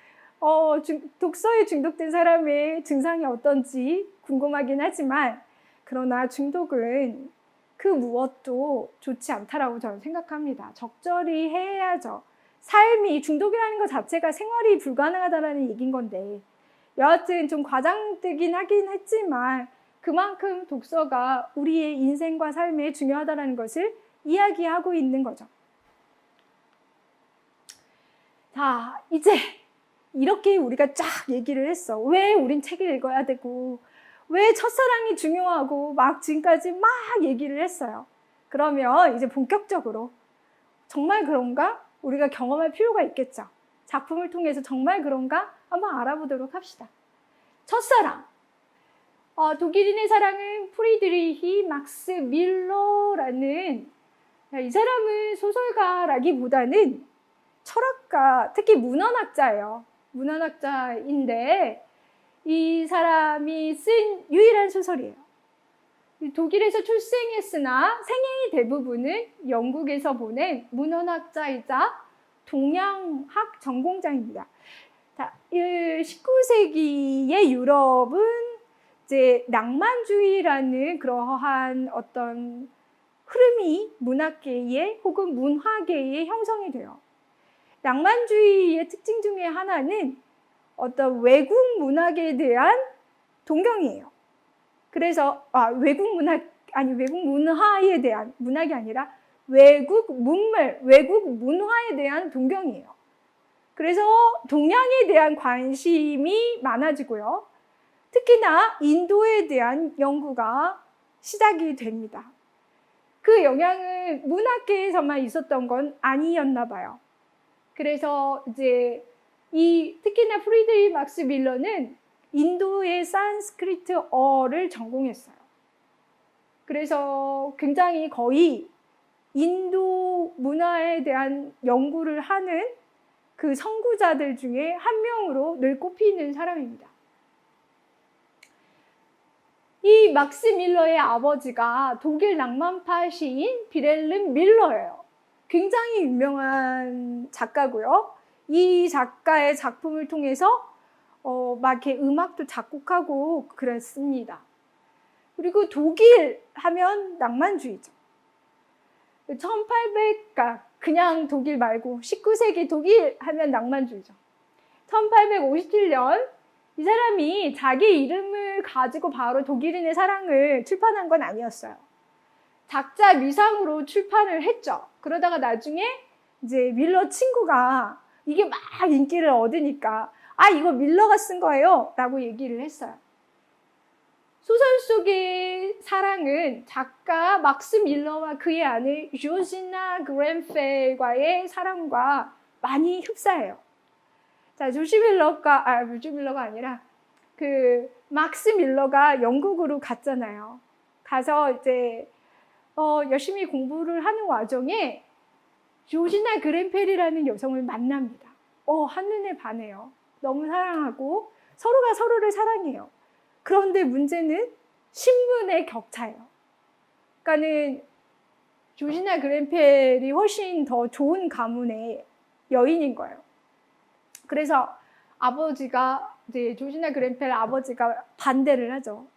독서에 중독된 사람의 증상이 어떤지 궁금하긴 하지만 그러나 중독은 그 무엇도 좋지 않다라고 저는 생각합니다. 적절히 해야죠. 삶이 중독이라는 것 자체가 생활이 불가능하다는 얘기인 건데 여하튼 좀 과장되긴 하긴 했지만 그만큼 독서가 우리의 인생과 삶에 중요하다는 것을 이야기하고 있는 거죠. 자, 이제 이렇게 우리가 쫙 얘기를 했어. 왜 우린 책을 읽어야 되고 왜 첫사랑이 중요하고 막 지금까지 막 얘기를 했어요. 그러면 이제 본격적으로 정말 그런가? 우리가 경험할 필요가 있겠죠. 작품을 통해서 정말 그런가? 한번 알아보도록 합시다. 첫사랑. 독일인의 사랑은 프리드리히 막스 밀러라는, 이 사람은 소설가라기보다는 철학가, 특히 문헌학자예요. 문헌학자인데 이 사람이 쓴 유일한 소설이에요. 독일에서 출생했으나 생애의 대부분은 영국에서 보낸 문헌학자이자 동양학 전공자입니다. 19세기의 유럽은 이제 낭만주의라는 그러한 어떤 흐름이 문학계에 혹은 문화계에 형성이 돼요. 낭만주의의 특징 중에 하나는 어떤 외국 문학에 대한 동경이에요. 그래서 외국 문화에 대한, 문학이 아니라 외국 문물, 외국 문화에 대한 동경이에요. 그래서 동양에 대한 관심이 많아지고요. 특히나 인도에 대한 연구가 시작이 됩니다. 그 영향은 문학계에서만 있었던 건 아니었나 봐요. 그래서 이제 특히나 프리드리히 막스 밀러는 인도의 산스크리트어를 전공했어요. 그래서 굉장히 거의 인도 문화에 대한 연구를 하는 그 선구자들 중에 한 명으로 늘 꼽히는 사람입니다. 이 막스 밀러의 아버지가 독일 낭만파 시인 빌헬름 밀러예요. 굉장히 유명한 작가고요. 이 작가의 작품을 통해서 막 이렇게 음악도 작곡하고 그랬습니다. 그리고 독일 하면 낭만주의죠. 그냥 독일 말고 19세기 독일 하면 낭만주의죠. 1857년 이 사람이 자기 이름을 가지고 바로 독일인의 사랑을 출판한 건 아니었어요. 작자 미상으로 출판을 했죠. 그러다가 나중에 이제 밀러 친구가 이게 막 인기를 얻으니까 이거 밀러가 쓴 거예요 라고 얘기를 했어요. 소설 속의 사랑은 작가 막스 밀러와 그의 아내 조지나 그랜펠과의 사랑과 많이 흡사해요. 자, 조지 밀러가 아니라 막스 밀러가 영국으로 갔잖아요. 가서 이제 열심히 공부를 하는 와중에 조지나 그랜펠이라는 여성을 만납니다. 한눈에 반해요. 너무 사랑하고 서로가 서로를 사랑해요. 그런데 문제는 신분의 격차예요. 그러니까는 조지나 그랜펠이 훨씬 더 좋은 가문의 여인인 거예요. 그래서 이제 조지나 그랜펠 아버지가 반대를 하죠.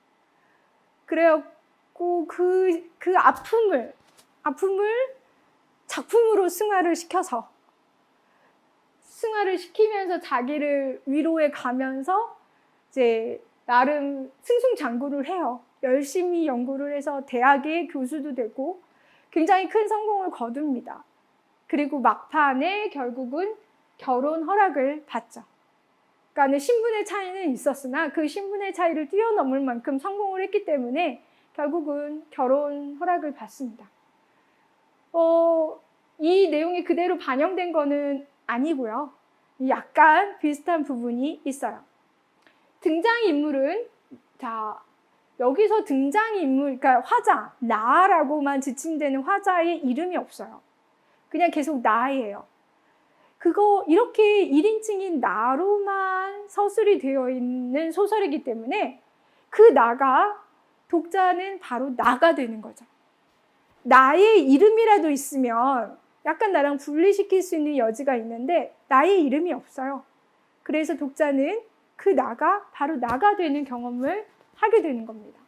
그래갖고 그 아픔을 작품으로 승화를 시키면서 자기를 위로해 가면서 이제 나름 승승장구를 해요. 열심히 연구를 해서 대학의 교수도 되고 굉장히 큰 성공을 거둡니다. 그리고 막판에 결국은 결혼 허락을 받죠. 그러니까 신분의 차이는 있었으나 그 신분의 차이를 뛰어넘을 만큼 성공을 했기 때문에 결국은 결혼 허락을 받습니다. 이 내용이 그대로 반영된 거는 아니고요. 약간 비슷한 부분이 있어요. 등장인물은, 여기서 등장인물, 그러니까 화자, 나라고만 지칭되는 화자의 이름이 없어요. 그냥 계속 나예요. 이렇게 1인칭인 나로만 서술이 되어 있는 소설이기 때문에 그 나가, 독자는 바로 나가 되는 거죠. 나의 이름이라도 있으면 약간 나랑 분리시킬 수 있는 여지가 있는데 나의 이름이 없어요. 그래서 독자는 그 나가 바로 나가 되는 경험을 하게 되는 겁니다.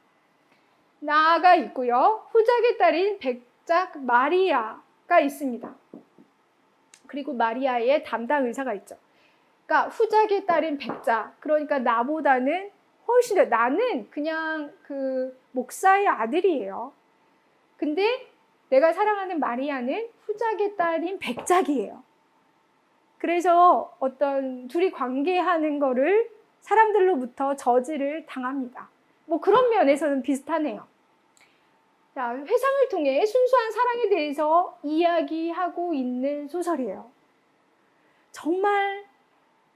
나가 있고요. 후작의 딸인 백작 마리아가 있습니다. 그리고 마리아의 담당 의사가 있죠. 그러니까 후작의 딸인 백작, 그러니까 나보다는 훨씬 더, 나는 그냥 그 목사의 아들이에요. 근데 내가 사랑하는 마리아는 후작의 딸인 백작이에요. 그래서 어떤 둘이 관계하는 거를 사람들로부터 저지를 당합니다. 뭐 그런 면에서는 비슷하네요. 자, 회상을 통해 순수한 사랑에 대해서 이야기하고 있는 소설이에요. 정말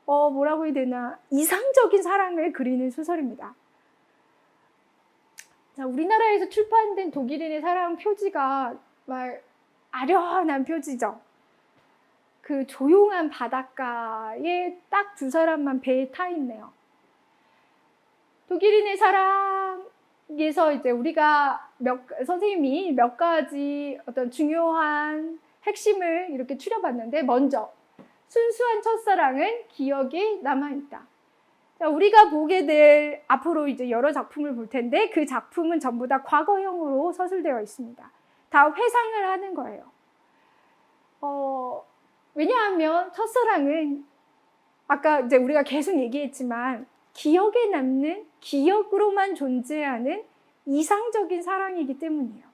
뭐라고 해야 되나, 이상적인 사랑을 그리는 소설입니다. 자, 우리나라에서 출판된 독일인의 사랑 표지가 막 아련한 표지죠. 그 조용한 바닷가에 딱 두 사람만 배에 타 있네요. 독일인의 사랑에서 이제 우리가 선생님이 몇 가지 어떤 중요한 핵심을 이렇게 추려봤는데, 먼저 순수한 첫사랑은 기억에 남아있다. 자, 우리가 보게 될 앞으로 이제 여러 작품을 볼 텐데, 그 작품은 전부 다 과거형으로 서술되어 있습니다. 다 회상을 하는 거예요. 왜냐하면 첫사랑은 아까 이제 우리가 계속 얘기했지만 기억에 남는, 기억으로만 존재하는 이상적인 사랑이기 때문이에요.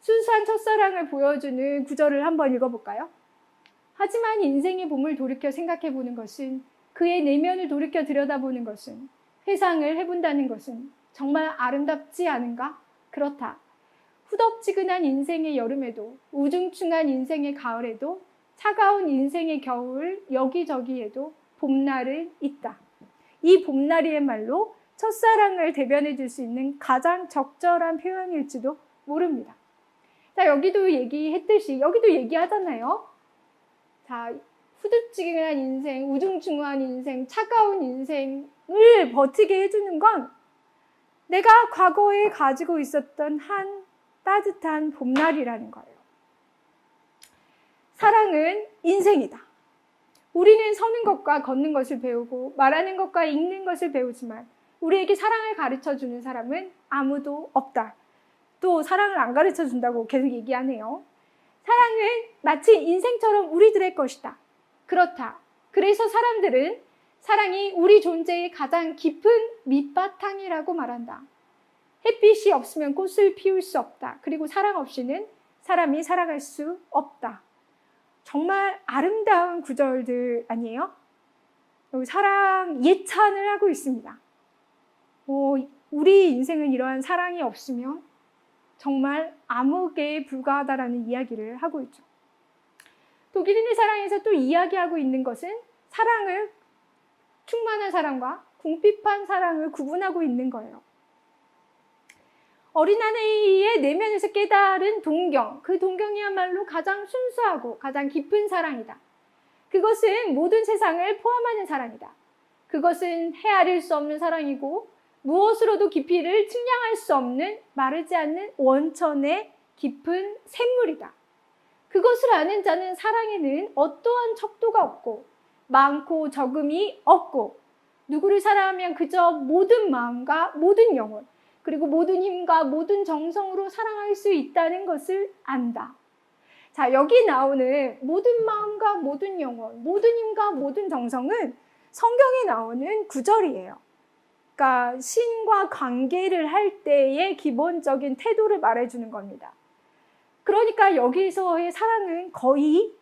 순수한 첫사랑을 보여주는 구절을 한번 읽어볼까요? 하지만 인생의 봄을 돌이켜 생각해보는 것은, 그의 내면을 돌이켜 들여다보는 것은, 회상을 해본다는 것은 정말 아름답지 않은가? 그렇다. 후덥지근한 인생의 여름에도, 우중충한 인생의 가을에도, 차가운 인생의 겨울 여기저기에도 봄날은 있다. 이 봄날이야말로 첫사랑을 대변해 줄 수 있는 가장 적절한 표현일지도 모릅니다. 자, 여기도 얘기했듯이, 여기도 얘기하잖아요. 자, 후덥지근한 인생, 우중충한 인생, 차가운 인생을 버티게 해주는 건 내가 과거에 가지고 있었던 한 따뜻한 봄날이라는 거예요. 사랑은 인생이다. 우리는 서는 것과 걷는 것을 배우고 말하는 것과 읽는 것을 배우지만 우리에게 사랑을 가르쳐주는 사람은 아무도 없다. 또 사랑을 안 가르쳐준다고 계속 얘기하네요. 사랑은 마치 인생처럼 우리들의 것이다. 그렇다. 그래서 사람들은 사랑이 우리 존재의 가장 깊은 밑바탕이라고 말한다. 햇빛이 없으면 꽃을 피울 수 없다. 그리고 사랑 없이는 사람이 살아갈 수 없다. 정말 아름다운 구절들 아니에요? 여기 사랑 예찬을 하고 있습니다. 우리 인생은 이러한 사랑이 없으면 정말 암흑에 불과하다라는 이야기를 하고 있죠. 독일인의 사랑에서 또 이야기하고 있는 것은 사랑을, 충만한 사랑과 궁핍한 사랑을 구분하고 있는 거예요. 어린아이의 내면에서 깨달은 동경, 그 동경이야말로 가장 순수하고 가장 깊은 사랑이다. 그것은 모든 세상을 포함하는 사랑이다. 그것은 헤아릴 수 없는 사랑이고 무엇으로도 깊이를 측량할 수 없는 마르지 않는 원천의 깊은 샘물이다. 그것을 아는 자는 사랑에는 어떠한 척도가 없고 많고 적음이 없고 누구를 사랑하면 그저 모든 마음과 모든 영혼 그리고 모든 힘과 모든 정성으로 사랑할 수 있다는 것을 안다. 자, 여기 나오는 모든 마음과 모든 영혼, 모든 힘과 모든 정성은 성경에 나오는 구절이에요. 그러니까 신과 관계를 할 때의 기본적인 태도를 말해주는 겁니다. 그러니까 여기서의 사랑은 거의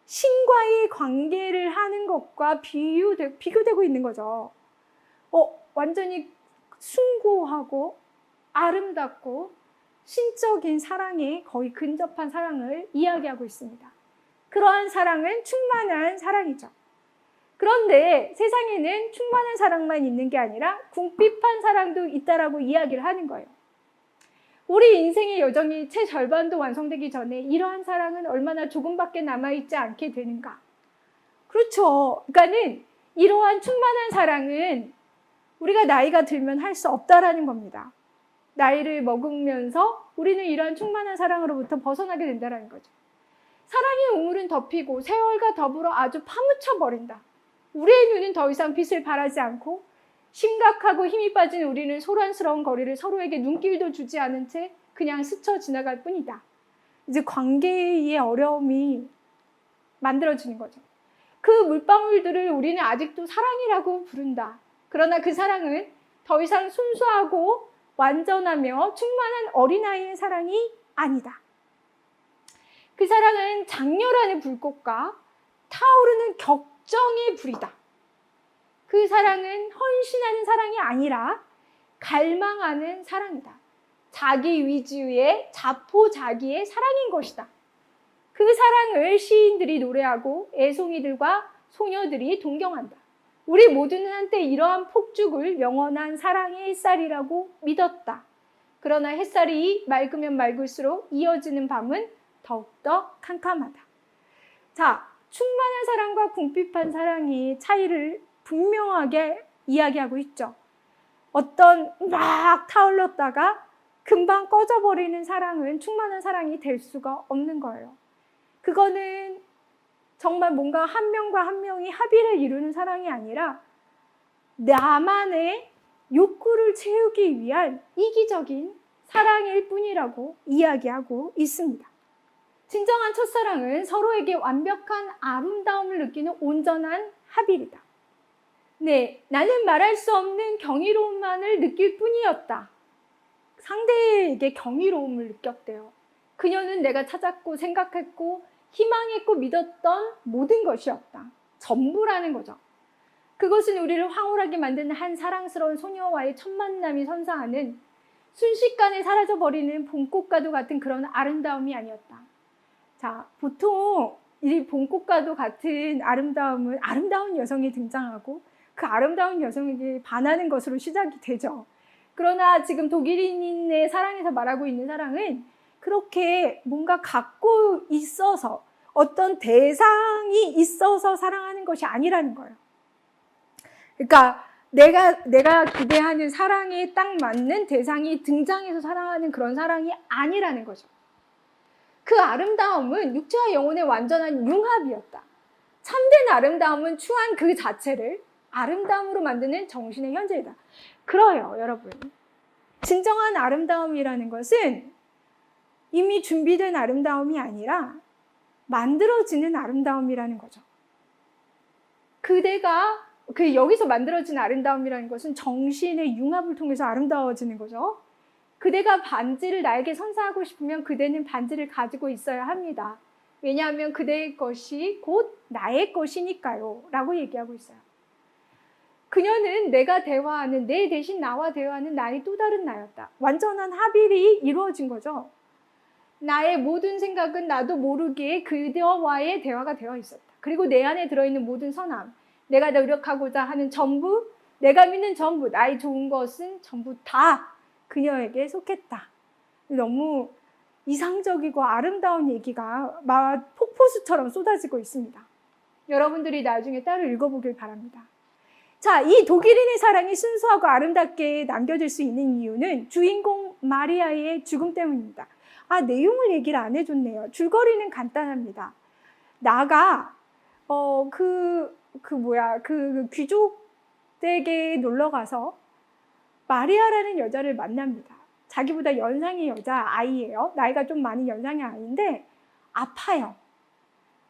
신과의 관계를 하는 것과 비교되고 있는 거죠. 완전히 숭고하고 아름답고 신적인 사랑에 거의 근접한 사랑을 이야기하고 있습니다. 그러한 사랑은 충만한 사랑이죠. 그런데 세상에는 충만한 사랑만 있는 게 아니라 궁핍한 사랑도 있다라고 이야기를 하는 거예요. 우리 인생의 여정이 채 절반도 완성되기 전에 이러한 사랑은 얼마나 조금밖에 남아있지 않게 되는가. 그렇죠. 그러니까는 이러한 충만한 사랑은 우리가 나이가 들면 할 수 없다라는 겁니다. 나이를 먹으면서 우리는 이러한 충만한 사랑으로부터 벗어나게 된다는 거죠. 사랑의 우물은 덮이고 세월과 더불어 아주 파묻혀버린다. 우리의 눈은 더 이상 빛을 발하지 않고 심각하고 힘이 빠진 우리는 소란스러운 거리를 서로에게 눈길도 주지 않은 채 그냥 스쳐 지나갈 뿐이다. 이제 관계의 어려움이 만들어지는 거죠. 그 물방울들을 우리는 아직도 사랑이라고 부른다. 그러나 그 사랑은 더 이상 순수하고 완전하며 충만한 어린아이의 사랑이 아니다. 그 사랑은 장렬한 불꽃과 타오르는 격정의 불이다. 그 사랑은 헌신하는 사랑이 아니라 갈망하는 사랑이다. 자기 위주의 자포자기의 사랑인 것이다. 그 사랑을 시인들이 노래하고 애송이들과 소녀들이 동경한다. 우리 모두는 한때 이러한 폭죽을 영원한 사랑의 햇살이라고 믿었다. 그러나 햇살이 맑으면 맑을수록 이어지는 밤은 더욱더 캄캄하다. 자, 충만한 사랑과 궁핍한 사랑이 차이를 분명하게 이야기하고 있죠. 어떤 막 타올랐다가 금방 꺼져버리는 사랑은 충만한 사랑이 될 수가 없는 거예요. 그거는 정말 뭔가 한 명과 한 명이 합의를 이루는 사랑이 아니라 나만의 욕구를 채우기 위한 이기적인 사랑일 뿐이라고 이야기하고 있습니다. 진정한 첫사랑은 서로에게 완벽한 아름다움을 느끼는 온전한 합일이다. 네, 나는 말할 수 없는 경이로움만을 느낄 뿐이었다. 상대에게 경이로움을 느꼈대요. 그녀는 내가 찾았고 생각했고 희망했고 믿었던 모든 것이었다. 전부라는 거죠. 그것은 우리를 황홀하게 만드는 한 사랑스러운 소녀와의 첫 만남이 선사하는 순식간에 사라져버리는 봄꽃과도 같은 그런 아름다움이 아니었다. 자, 보통 이 봄꽃과도 같은 아름다움은 아름다운 여성이 등장하고 그 아름다운 여성에게 반하는 것으로 시작이 되죠. 그러나 지금 독일인의 사랑에서 말하고 있는 사랑은 그렇게 뭔가 갖고 있어서 어떤 대상이 있어서 사랑하는 것이 아니라는 거예요. 그러니까 내가 기대하는 사랑에 딱 맞는 대상이 등장해서 사랑하는 그런 사랑이 아니라는 거죠. 그 아름다움은 육체와 영혼의 완전한 융합이었다. 참된 아름다움은 추한 그 자체를 아름다움으로 만드는 정신의 현재이다. 그래요, 여러분. 진정한 아름다움이라는 것은 이미 준비된 아름다움이 아니라 만들어지는 아름다움이라는 거죠. 여기서 만들어진 아름다움이라는 것은 정신의 융합을 통해서 아름다워지는 거죠. 그대가 반지를 나에게 선사하고 싶으면 그대는 반지를 가지고 있어야 합니다. 왜냐하면 그대의 것이 곧 나의 것이니까요. 라고 얘기하고 있어요. 그녀는 내가 대화하는, 내 대신 나와 대화하는 나의 또 다른 나였다. 완전한 합일이 이루어진 거죠. 나의 모든 생각은 나도 모르게 그녀와의 대화가 되어 있었다. 그리고 내 안에 들어있는 모든 선함, 내가 노력하고자 하는 전부, 내가 믿는 전부, 나의 좋은 것은 전부 다 그녀에게 속했다. 너무 이상적이고 아름다운 얘기가 막 폭포수처럼 쏟아지고 있습니다. 여러분들이 나중에 따로 읽어보길 바랍니다. 자, 이 독일인의 사랑이 순수하고 아름답게 남겨질 수 있는 이유는 주인공 마리아의 죽음 때문입니다. 내용을 얘기를 안 해줬네요. 줄거리는 간단합니다. 나가 그 귀족 댁에 놀러 가서 마리아라는 여자를 만납니다. 자기보다 연상의 아이예요. 나이가 좀 많이 연상의 아이인데 아파요.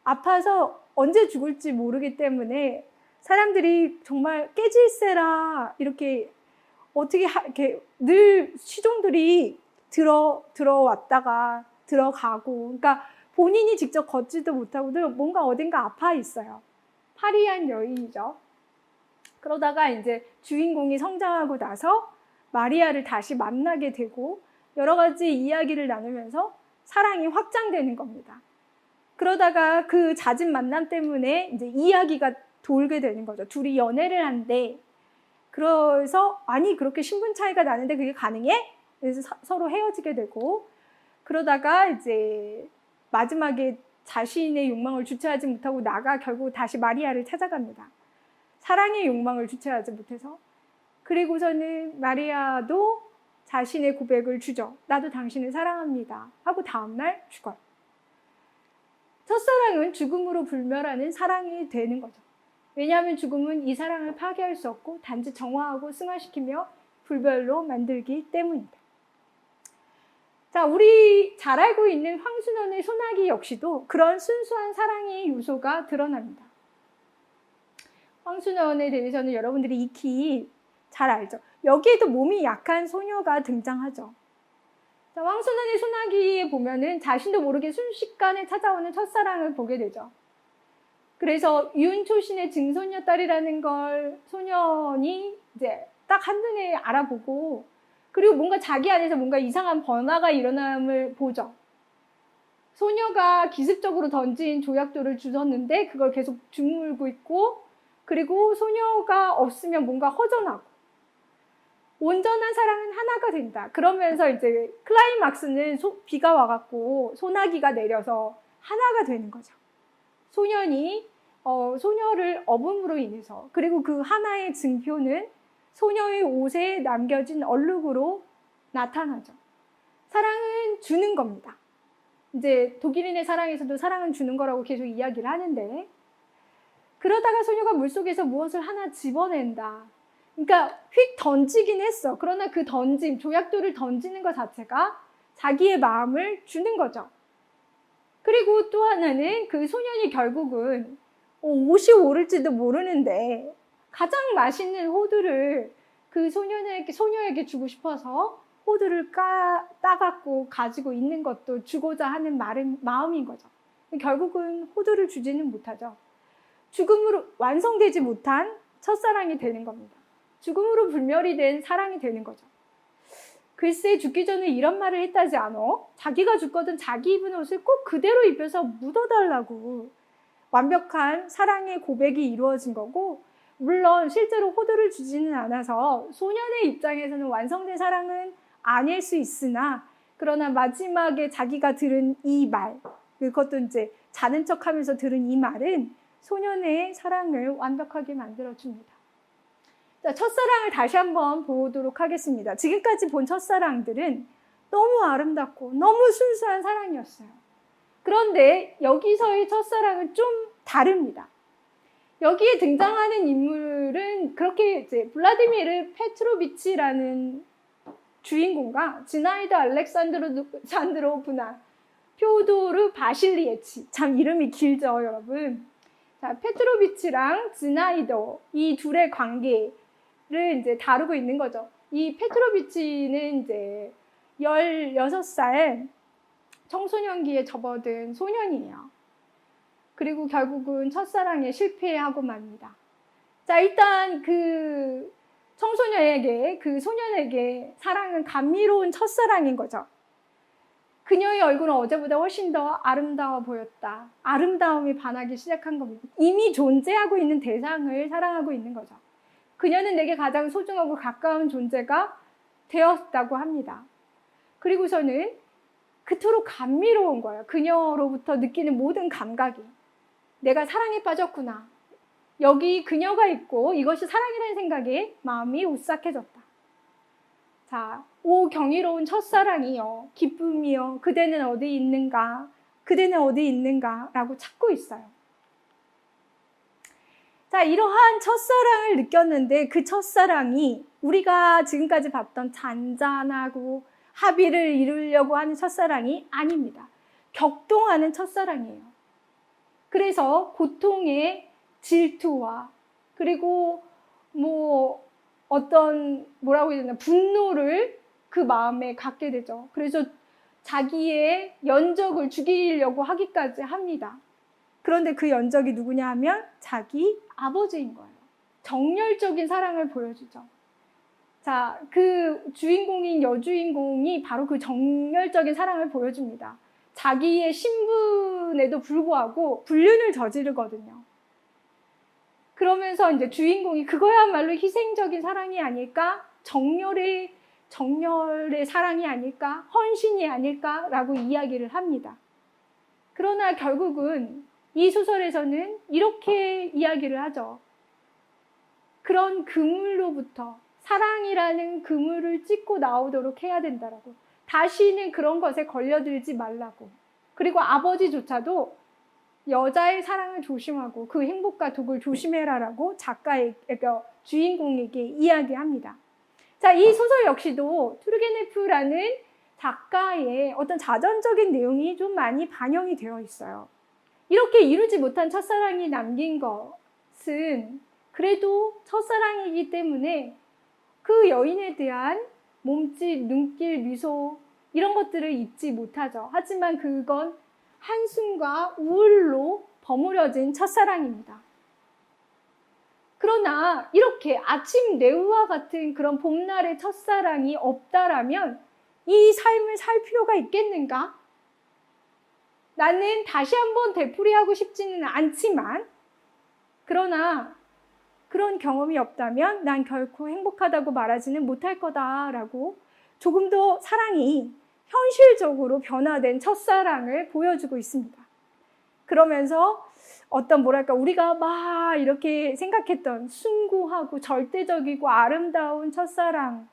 아파서 언제 죽을지 모르기 때문에 사람들이 정말 깨질세라 이렇게 이렇게 늘 시종들이 들어왔다가 들어가고, 그러니까 본인이 직접 걷지도 못하고 늘 뭔가 어딘가 아파 있어요. 파리한 여인이죠. 그러다가 이제 주인공이 성장하고 나서 마리아를 다시 만나게 되고 여러 가지 이야기를 나누면서 사랑이 확장되는 겁니다. 그러다가 그 잦은 만남 때문에 이제 이야기가 돌게 되는 거죠. 둘이 연애를 한대. 그래서 그렇게 신분 차이가 나는데 그게 가능해? 그래서 서로 헤어지게 되고, 그러다가 이제 마지막에 자신의 욕망을 주체하지 못하고 결국 다시 마리아를 찾아갑니다. 사랑의 욕망을 주체하지 못해서. 그리고서는 마리아도 자신의 고백을 주죠. 나도 당신을 사랑합니다. 하고 다음날 죽어요. 첫사랑은 죽음으로 불멸하는 사랑이 되는 거죠. 왜냐하면 죽음은 이 사랑을 파괴할 수 없고 단지 정화하고 승화시키며 불별로 만들기 때문입니다. 자, 우리 잘 알고 있는 황순원의 소나기 역시도 그런 순수한 사랑의 요소가 드러납니다. 황순원에 대해서는 여러분들이 익히 잘 알죠. 여기에도 몸이 약한 소녀가 등장하죠. 자, 황순원의 소나기에 보면은 자신도 모르게 순식간에 찾아오는 첫사랑을 보게 되죠. 그래서 윤초신의 증손녀 딸이라는 걸 소년이 이제 딱 한눈에 알아보고, 그리고 뭔가 자기 안에서 뭔가 이상한 변화가 일어남을 보죠. 소녀가 기습적으로 던진 조약돌을 주웠는데 그걸 계속 주물고 있고, 그리고 소녀가 없으면 뭔가 허전하고, 온전한 사랑은 하나가 된다. 그러면서 이제 클라이막스는 비가 와갖고 소나기가 내려서 하나가 되는 거죠. 소녀를 업음으로 인해서, 그리고 그 하나의 증표는 소녀의 옷에 남겨진 얼룩으로 나타나죠. 사랑은 주는 겁니다. 이제 독일인의 사랑에서도 사랑은 주는 거라고 계속 이야기를 하는데, 그러다가 소녀가 물속에서 무엇을 하나 집어낸다. 그러니까 휙 던지긴 했어. 그러나 그 조약돌을 던지는 것 자체가 자기의 마음을 주는 거죠. 그리고 또 하나는 그 소년이 결국은 옷이 오를지도 모르는데 가장 맛있는 호두를 그 소녀에게 주고 싶어서 호두를 따갖고 가지고 있는 것도 주고자 하는 마음인 거죠. 결국은 호두를 주지는 못하죠. 죽음으로 완성되지 못한 첫사랑이 되는 겁니다. 죽음으로 불멸이 된 사랑이 되는 거죠. 글쎄, 죽기 전에 이런 말을 했다지 않아? 자기가 죽거든 자기 입은 옷을 꼭 그대로 입혀서 묻어달라고. 완벽한 사랑의 고백이 이루어진 거고, 물론 실제로 호두를 주지는 않아서 소년의 입장에서는 완성된 사랑은 아닐 수 있으나, 그러나 마지막에 자기가 들은 이 말, 그것도 이제 자는 척 하면서 들은 이 말은 소년의 사랑을 완벽하게 만들어줍니다. 자, 첫사랑을 다시 한번 보도록 하겠습니다. 지금까지 본 첫사랑들은 너무 아름답고 너무 순수한 사랑이었어요. 그런데 여기서의 첫사랑은 좀 다릅니다. 여기에 등장하는 인물은 그렇게 이제 블라디미르 페트로비치라는 주인공과 지나이드 알렉산드로브나 표도르 바실리에치, 참 이름이 길죠, 여러분. 자, 페트로비치랑 지나이더, 이 둘의 관계를 이제 다루고 있는 거죠. 이 페트로비치는 이제 16살 청소년기에 접어든 소년이에요. 그리고 결국은 첫사랑에 실패하고 맙니다. 자, 일단 그 소년에게 사랑은 감미로운 첫사랑인 거죠. 그녀의 얼굴은 어제보다 훨씬 더 아름다워 보였다. 아름다움이 반하기 시작한 겁니다. 이미 존재하고 있는 대상을 사랑하고 있는 거죠. 그녀는 내게 가장 소중하고 가까운 존재가 되었다고 합니다. 그리고서는 그토록 감미로운 거예요. 그녀로부터 느끼는 모든 감각이. 내가 사랑에 빠졌구나. 여기 그녀가 있고 이것이 사랑이라는 생각에 마음이 오싹해졌다. 자, 오 경이로운 첫사랑이여, 기쁨이여, 그대는 어디 있는가? 그대는 어디 있는가? 라고 찾고 있어요. 자, 이러한 첫사랑을 느꼈는데 그 첫사랑이 우리가 지금까지 봤던 잔잔하고 합의를 이루려고 하는 첫사랑이 아닙니다. 격동하는 첫사랑이에요. 그래서 고통의 질투와, 그리고 뭐라고 해야 되나, 분노를 그 마음에 갖게 되죠. 그래서 자기의 연적을 죽이려고 하기까지 합니다. 그런데 그 연적이 누구냐 하면 자기 아버지인 거예요. 정열적인 사랑을 보여주죠. 자, 그 여주인공이 바로 그 정열적인 사랑을 보여줍니다. 자기의 신분에도 불구하고 불륜을 저지르거든요. 그러면서 이제 주인공이 그거야말로 희생적인 사랑이 아닐까? 정열의 사랑이 아닐까? 헌신이 아닐까라고 이야기를 합니다. 그러나 결국은 이 소설에서는 이렇게 이야기를 하죠. 그런 그물로부터 사랑이라는 그물을 찢고 나오도록 해야 된다라고. 다시는 그런 것에 걸려들지 말라고. 그리고 아버지조차도 여자의 사랑을 조심하고 그 행복과 독을 조심해라라고 주인공에게 이야기합니다. 자, 이 소설 역시도 투르게네프라는 작가의 어떤 자전적인 내용이 좀 많이 반영이 되어 있어요. 이렇게 이루지 못한 첫사랑이 남긴 것은 그래도 첫사랑이기 때문에 그 여인에 대한 몸짓, 눈길, 미소 이런 것들을 잊지 못하죠. 하지만 그건 한숨과 우울로 버무려진 첫사랑입니다. 그러나 이렇게 아침 레우와 같은 그런 봄날의 첫사랑이 없다라면 이 삶을 살 필요가 있겠는가? 나는 다시 한번 되풀이하고 싶지는 않지만, 그러나 그런 경험이 없다면 난 결코 행복하다고 말하지는 못할 거다라고 조금 더 사랑이 현실적으로 변화된 첫사랑을 보여주고 있습니다. 그러면서 어떤 우리가 막 이렇게 생각했던 숭고하고 절대적이고 아름다운 첫사랑은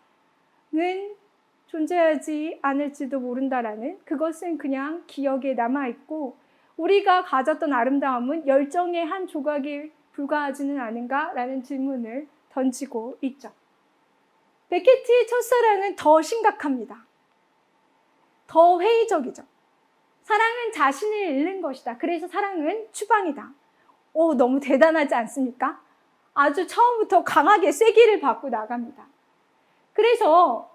존재하지 않을지도 모른다라는, 그것은 그냥 기억에 남아있고 우리가 가졌던 아름다움은 열정의 한 조각에 불과하지는 않은가라는 질문을 던지고 있죠. 베케트의 첫사랑은 더 심각합니다. 더 회의적이죠. 사랑은 자신을 잃는 것이다. 그래서 사랑은 추방이다. 너무 대단하지 않습니까? 아주 처음부터 강하게 쐐기를 받고 나갑니다. 그래서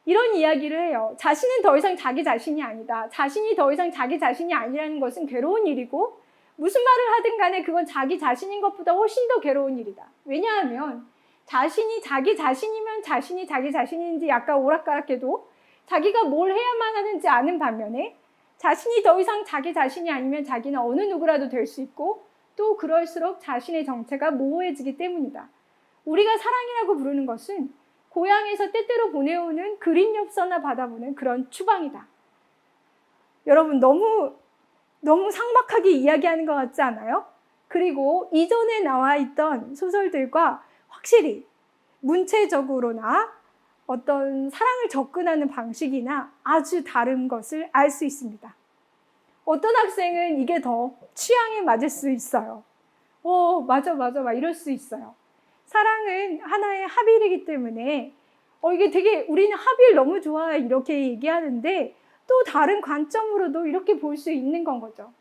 이런 이야기를 해요. 자신은 더 이상 자기 자신이 아니다. 자신이 더 이상 자기 자신이 아니라는 것은 괴로운 일이고, 무슨 말을 하든 간에 그건 자기 자신인 것보다 훨씬 더 괴로운 일이다. 왜냐하면 자신이 자기 자신이면 자신이 자기 자신인지 약간 오락가락해도 자기가 뭘 해야만 하는지 아는 반면에, 자신이 더 이상 자기 자신이 아니면 자기는 어느 누구라도 될 수 있고, 또 그럴수록 자신의 정체가 모호해지기 때문이다. 우리가 사랑이라고 부르는 것은 고향에서 때때로 보내오는 그림 엽서나 받아보는 그런 추방이다. 여러분, 너무 삭막하게 이야기하는 것 같지 않아요? 그리고 이전에 나와 있던 소설들과 확실히 문체적으로나 어떤 사랑을 접근하는 방식이나 아주 다른 것을 알 수 있습니다. 어떤 학생은 이게 더 취향에 맞을 수 있어요. 맞아 막 이럴 수 있어요. 사랑은 하나의 합일이기 때문에 이게 되게 우리는 합일 너무 좋아 이렇게 얘기하는데, 또 다른 관점으로도 이렇게 볼 수 있는 건 거죠.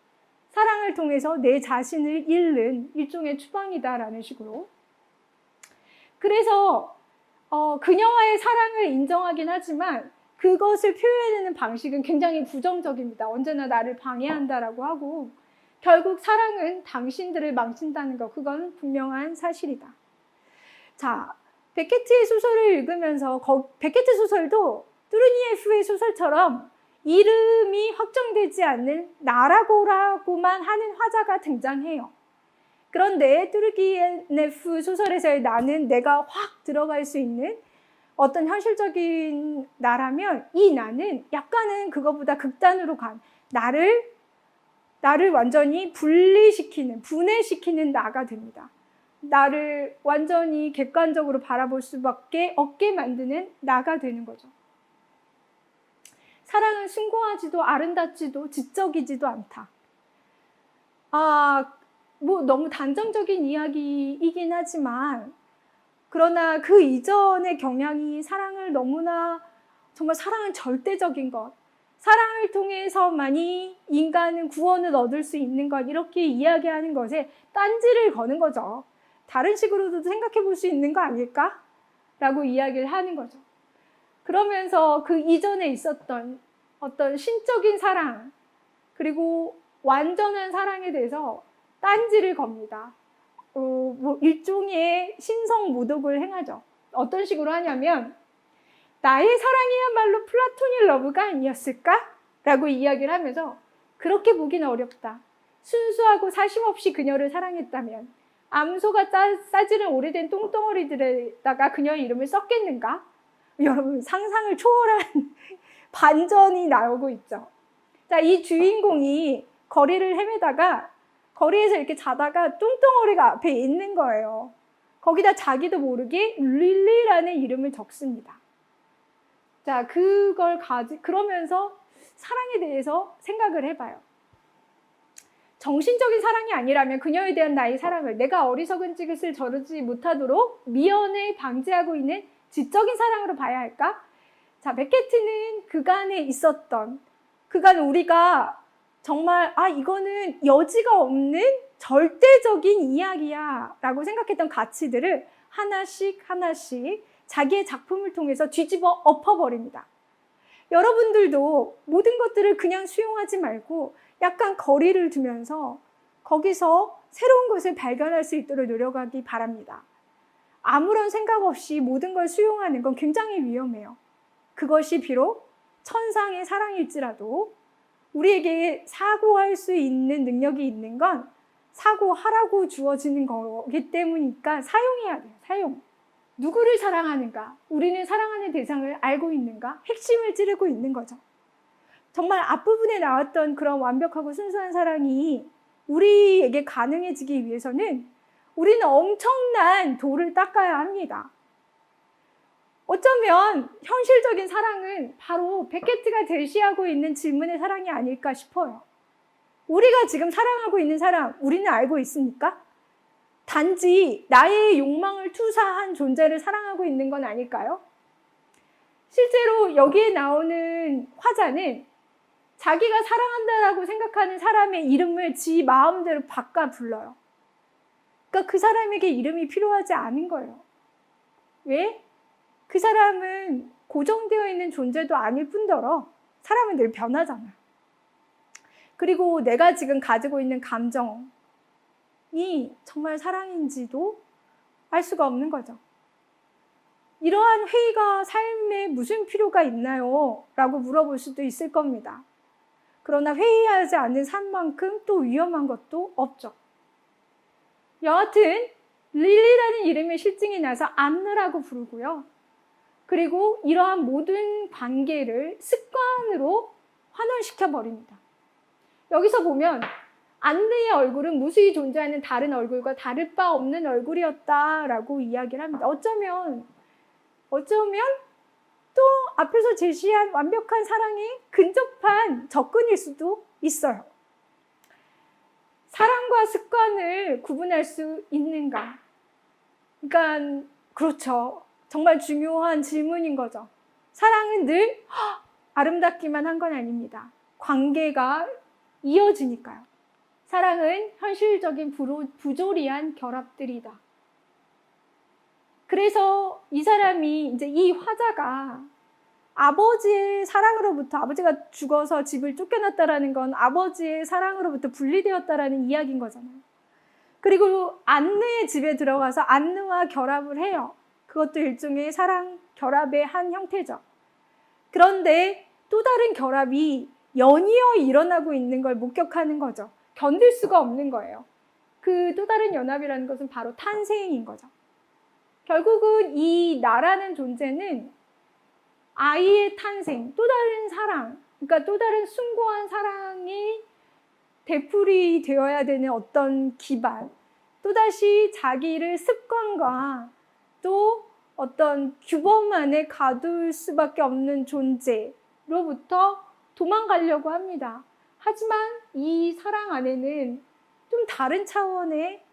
사랑을 통해서 내 자신을 잃는 일종의 추방이다라는 식으로. 그래서 그녀와의 사랑을 인정하긴 하지만 그것을 표현하는 방식은 굉장히 부정적입니다. 언제나 나를 방해한다라고 하고, 결국 사랑은 당신들을 망친다는 것, 그건 분명한 사실이다. 자, 베케트의 소설을 읽으면서 베케트 소설도 뚜르니예프의 소설처럼 이름이 확정되지 않는 나라고라고만 하는 화자가 등장해요. 그런데 뚜르니예프 소설에서의 나는 내가 확 들어갈 수 있는 어떤 현실적인 나라면, 이 나는 약간은 그거보다 극단으로 간 나를 완전히 분해시키는 나가 됩니다. 나를 완전히 객관적으로 바라볼 수밖에 없게 만드는 나가 되는 거죠. 사랑은 숭고하지도 아름답지도 지적이지도 않다. 너무 단정적인 이야기이긴 하지만, 그러나 그 이전의 경향이 사랑을 너무나, 정말 사랑은 절대적인 것, 사랑을 통해서만이 인간은 구원을 얻을 수 있는 것, 이렇게 이야기하는 것에 딴지를 거는 거죠. 다른 식으로도 생각해 볼 수 있는 거 아닐까? 라고 이야기를 하는 거죠. 그러면서 그 이전에 있었던 어떤 신적인 사랑, 그리고 완전한 사랑에 대해서 딴지를 겁니다. 일종의 신성모독을 행하죠. 어떤 식으로 하냐면, 나의 사랑이야말로 플라토닉 러브가 아니었을까? 라고 이야기를 하면서, 그렇게 보기는 어렵다. 순수하고 사심없이 그녀를 사랑했다면 암소가 싸지른 오래된 똥덩어리들에다가 그녀의 이름을 썼겠는가? 여러분, 상상을 초월한 반전이 나오고 있죠. 자, 이 주인공이 거리를 헤매다가 거리에서 이렇게 자다가 똥덩어리가 앞에 있는 거예요. 거기다 자기도 모르게 릴리라는 이름을 적습니다. 자, 그러면서 사랑에 대해서 생각을 해봐요. 정신적인 사랑이 아니라면 그녀에 대한 나의 사랑을 내가 어리석은 짓을 저르지 못하도록 미연에 방지하고 있는 지적인 사랑으로 봐야 할까? 자, 베케트는 그간 우리가 정말 이거는 여지가 없는 절대적인 이야기야 라고 생각했던 가치들을 하나씩 자기의 작품을 통해서 뒤집어 엎어버립니다. 여러분들도 모든 것들을 그냥 수용하지 말고 약간 거리를 두면서 거기서 새로운 것을 발견할 수 있도록 노력하기 바랍니다. 아무런 생각 없이 모든 걸 수용하는 건 굉장히 위험해요. 그것이 비록 천상의 사랑일지라도 우리에게 사고할 수 있는 능력이 있는 건 사고하라고 주어지는 거기 때문이니까 사용해야 돼요. 사용. 누구를 사랑하는가? 우리는 사랑하는 대상을 알고 있는가? 핵심을 찌르고 있는 거죠. 정말 앞부분에 나왔던 그런 완벽하고 순수한 사랑이 우리에게 가능해지기 위해서는 우리는 엄청난 돌을 닦아야 합니다. 어쩌면 현실적인 사랑은 바로 베케트가 제시하고 있는 질문의 사랑이 아닐까 싶어요. 우리가 지금 사랑하고 있는 사람, 우리는 알고 있습니까? 단지 나의 욕망을 투사한 존재를 사랑하고 있는 건 아닐까요? 실제로 여기에 나오는 화자는 자기가 사랑한다라고 생각하는 사람의 이름을 지 마음대로 바꿔 불러요. 그러니까 그 사람에게 이름이 필요하지 않은 거예요. 왜? 그 사람은 고정되어 있는 존재도 아닐 뿐더러 사람은 늘 변하잖아요. 그리고 내가 지금 가지고 있는 감정이 정말 사랑인지도 알 수가 없는 거죠. 이러한 회의가 삶에 무슨 필요가 있나요? 라고 물어볼 수도 있을 겁니다. 그러나 회의하지 않는 삶만큼 또 위험한 것도 없죠. 여하튼 릴리라는 이름의 실증이 나서 안느라고 부르고요. 그리고 이러한 모든 관계를 습관으로 환원시켜 버립니다. 여기서 보면 안느의 얼굴은 무수히 존재하는 다른 얼굴과 다를 바 없는 얼굴이었다라고 이야기를 합니다. 어쩌면 또 앞에서 제시한 완벽한 사랑에 근접한 접근일 수도 있어요. 사랑과 습관을 구분할 수 있는가? 그러니까 그렇죠. 정말 중요한 질문인 거죠. 사랑은 늘 아름답기만 한 건 아닙니다. 관계가 이어지니까요. 사랑은 현실적인 부조리한 결합들이다. 그래서 이 사람이 이제 이 화자가 아버지의 사랑으로부터, 아버지가 죽어서 집을 쫓겨났다라는 건 아버지의 사랑으로부터 분리되었다라는 이야기인 거잖아요. 그리고 안느의 집에 들어가서 안느와 결합을 해요. 그것도 일종의 사랑 결합의 한 형태죠. 그런데 또 다른 결합이 연이어 일어나고 있는 걸 목격하는 거죠. 견딜 수가 없는 거예요. 그 또 다른 연합이라는 것은 바로 탄생인 거죠. 결국은 이 나라는 존재는 아이의 탄생, 또 다른 사랑, 그러니까 또 다른 숭고한 사랑이 되풀이 되어야 되는 어떤 기반, 또다시 자기를 습관과 또 어떤 규범 안에 가둘 수밖에 없는 존재로부터 도망가려고 합니다. 하지만 이 사랑 안에는 좀 다른 차원의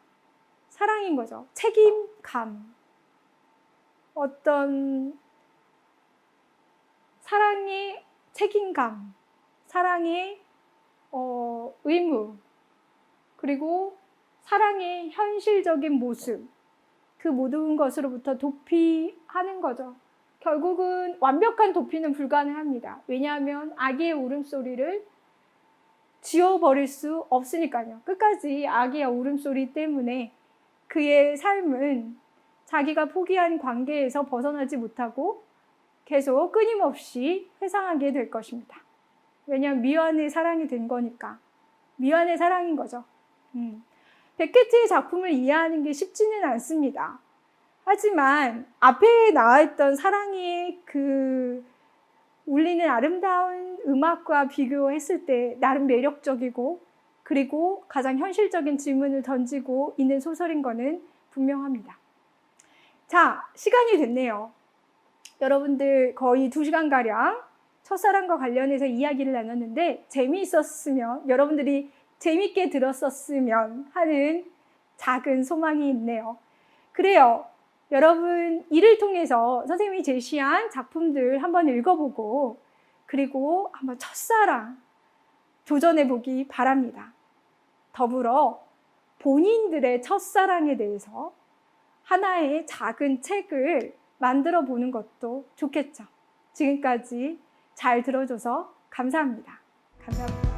사랑인 거죠. 책임감. 어떤 사랑의 책임감, 사랑의 의무, 그리고 사랑의 현실적인 모습, 그 모든 것으로부터 도피하는 거죠. 결국은 완벽한 도피는 불가능합니다. 왜냐하면 아기의 울음소리를 지워버릴 수 없으니까요. 끝까지 아기의 울음소리 때문에 그의 삶은 자기가 포기한 관계에서 벗어나지 못하고 계속 끊임없이 회상하게 될 것입니다. 왜냐하면 미완의 사랑이 된 거니까. 미완의 사랑인 거죠. 베케트의 작품을 이해하는 게 쉽지는 않습니다. 하지만 앞에 나와있던 사랑의 그 울리는 아름다운 음악과 비교했을 때 나름 매력적이고 그리고 가장 현실적인 질문을 던지고 있는 소설인 거는 분명합니다. 자, 시간이 됐네요. 여러분들 거의 2시간가량 첫사랑과 관련해서 이야기를 나눴는데 재미있었으면, 여러분들이 재밌게 들었었으면 하는 작은 소망이 있네요. 그래요. 여러분 이를 통해서 선생님이 제시한 작품들 한번 읽어보고 그리고 한번 첫사랑 도전해보기 바랍니다. 더불어 본인들의 첫사랑에 대해서 하나의 작은 책을 만들어 보는 것도 좋겠죠. 지금까지 잘 들어줘서 감사합니다. 감사합니다.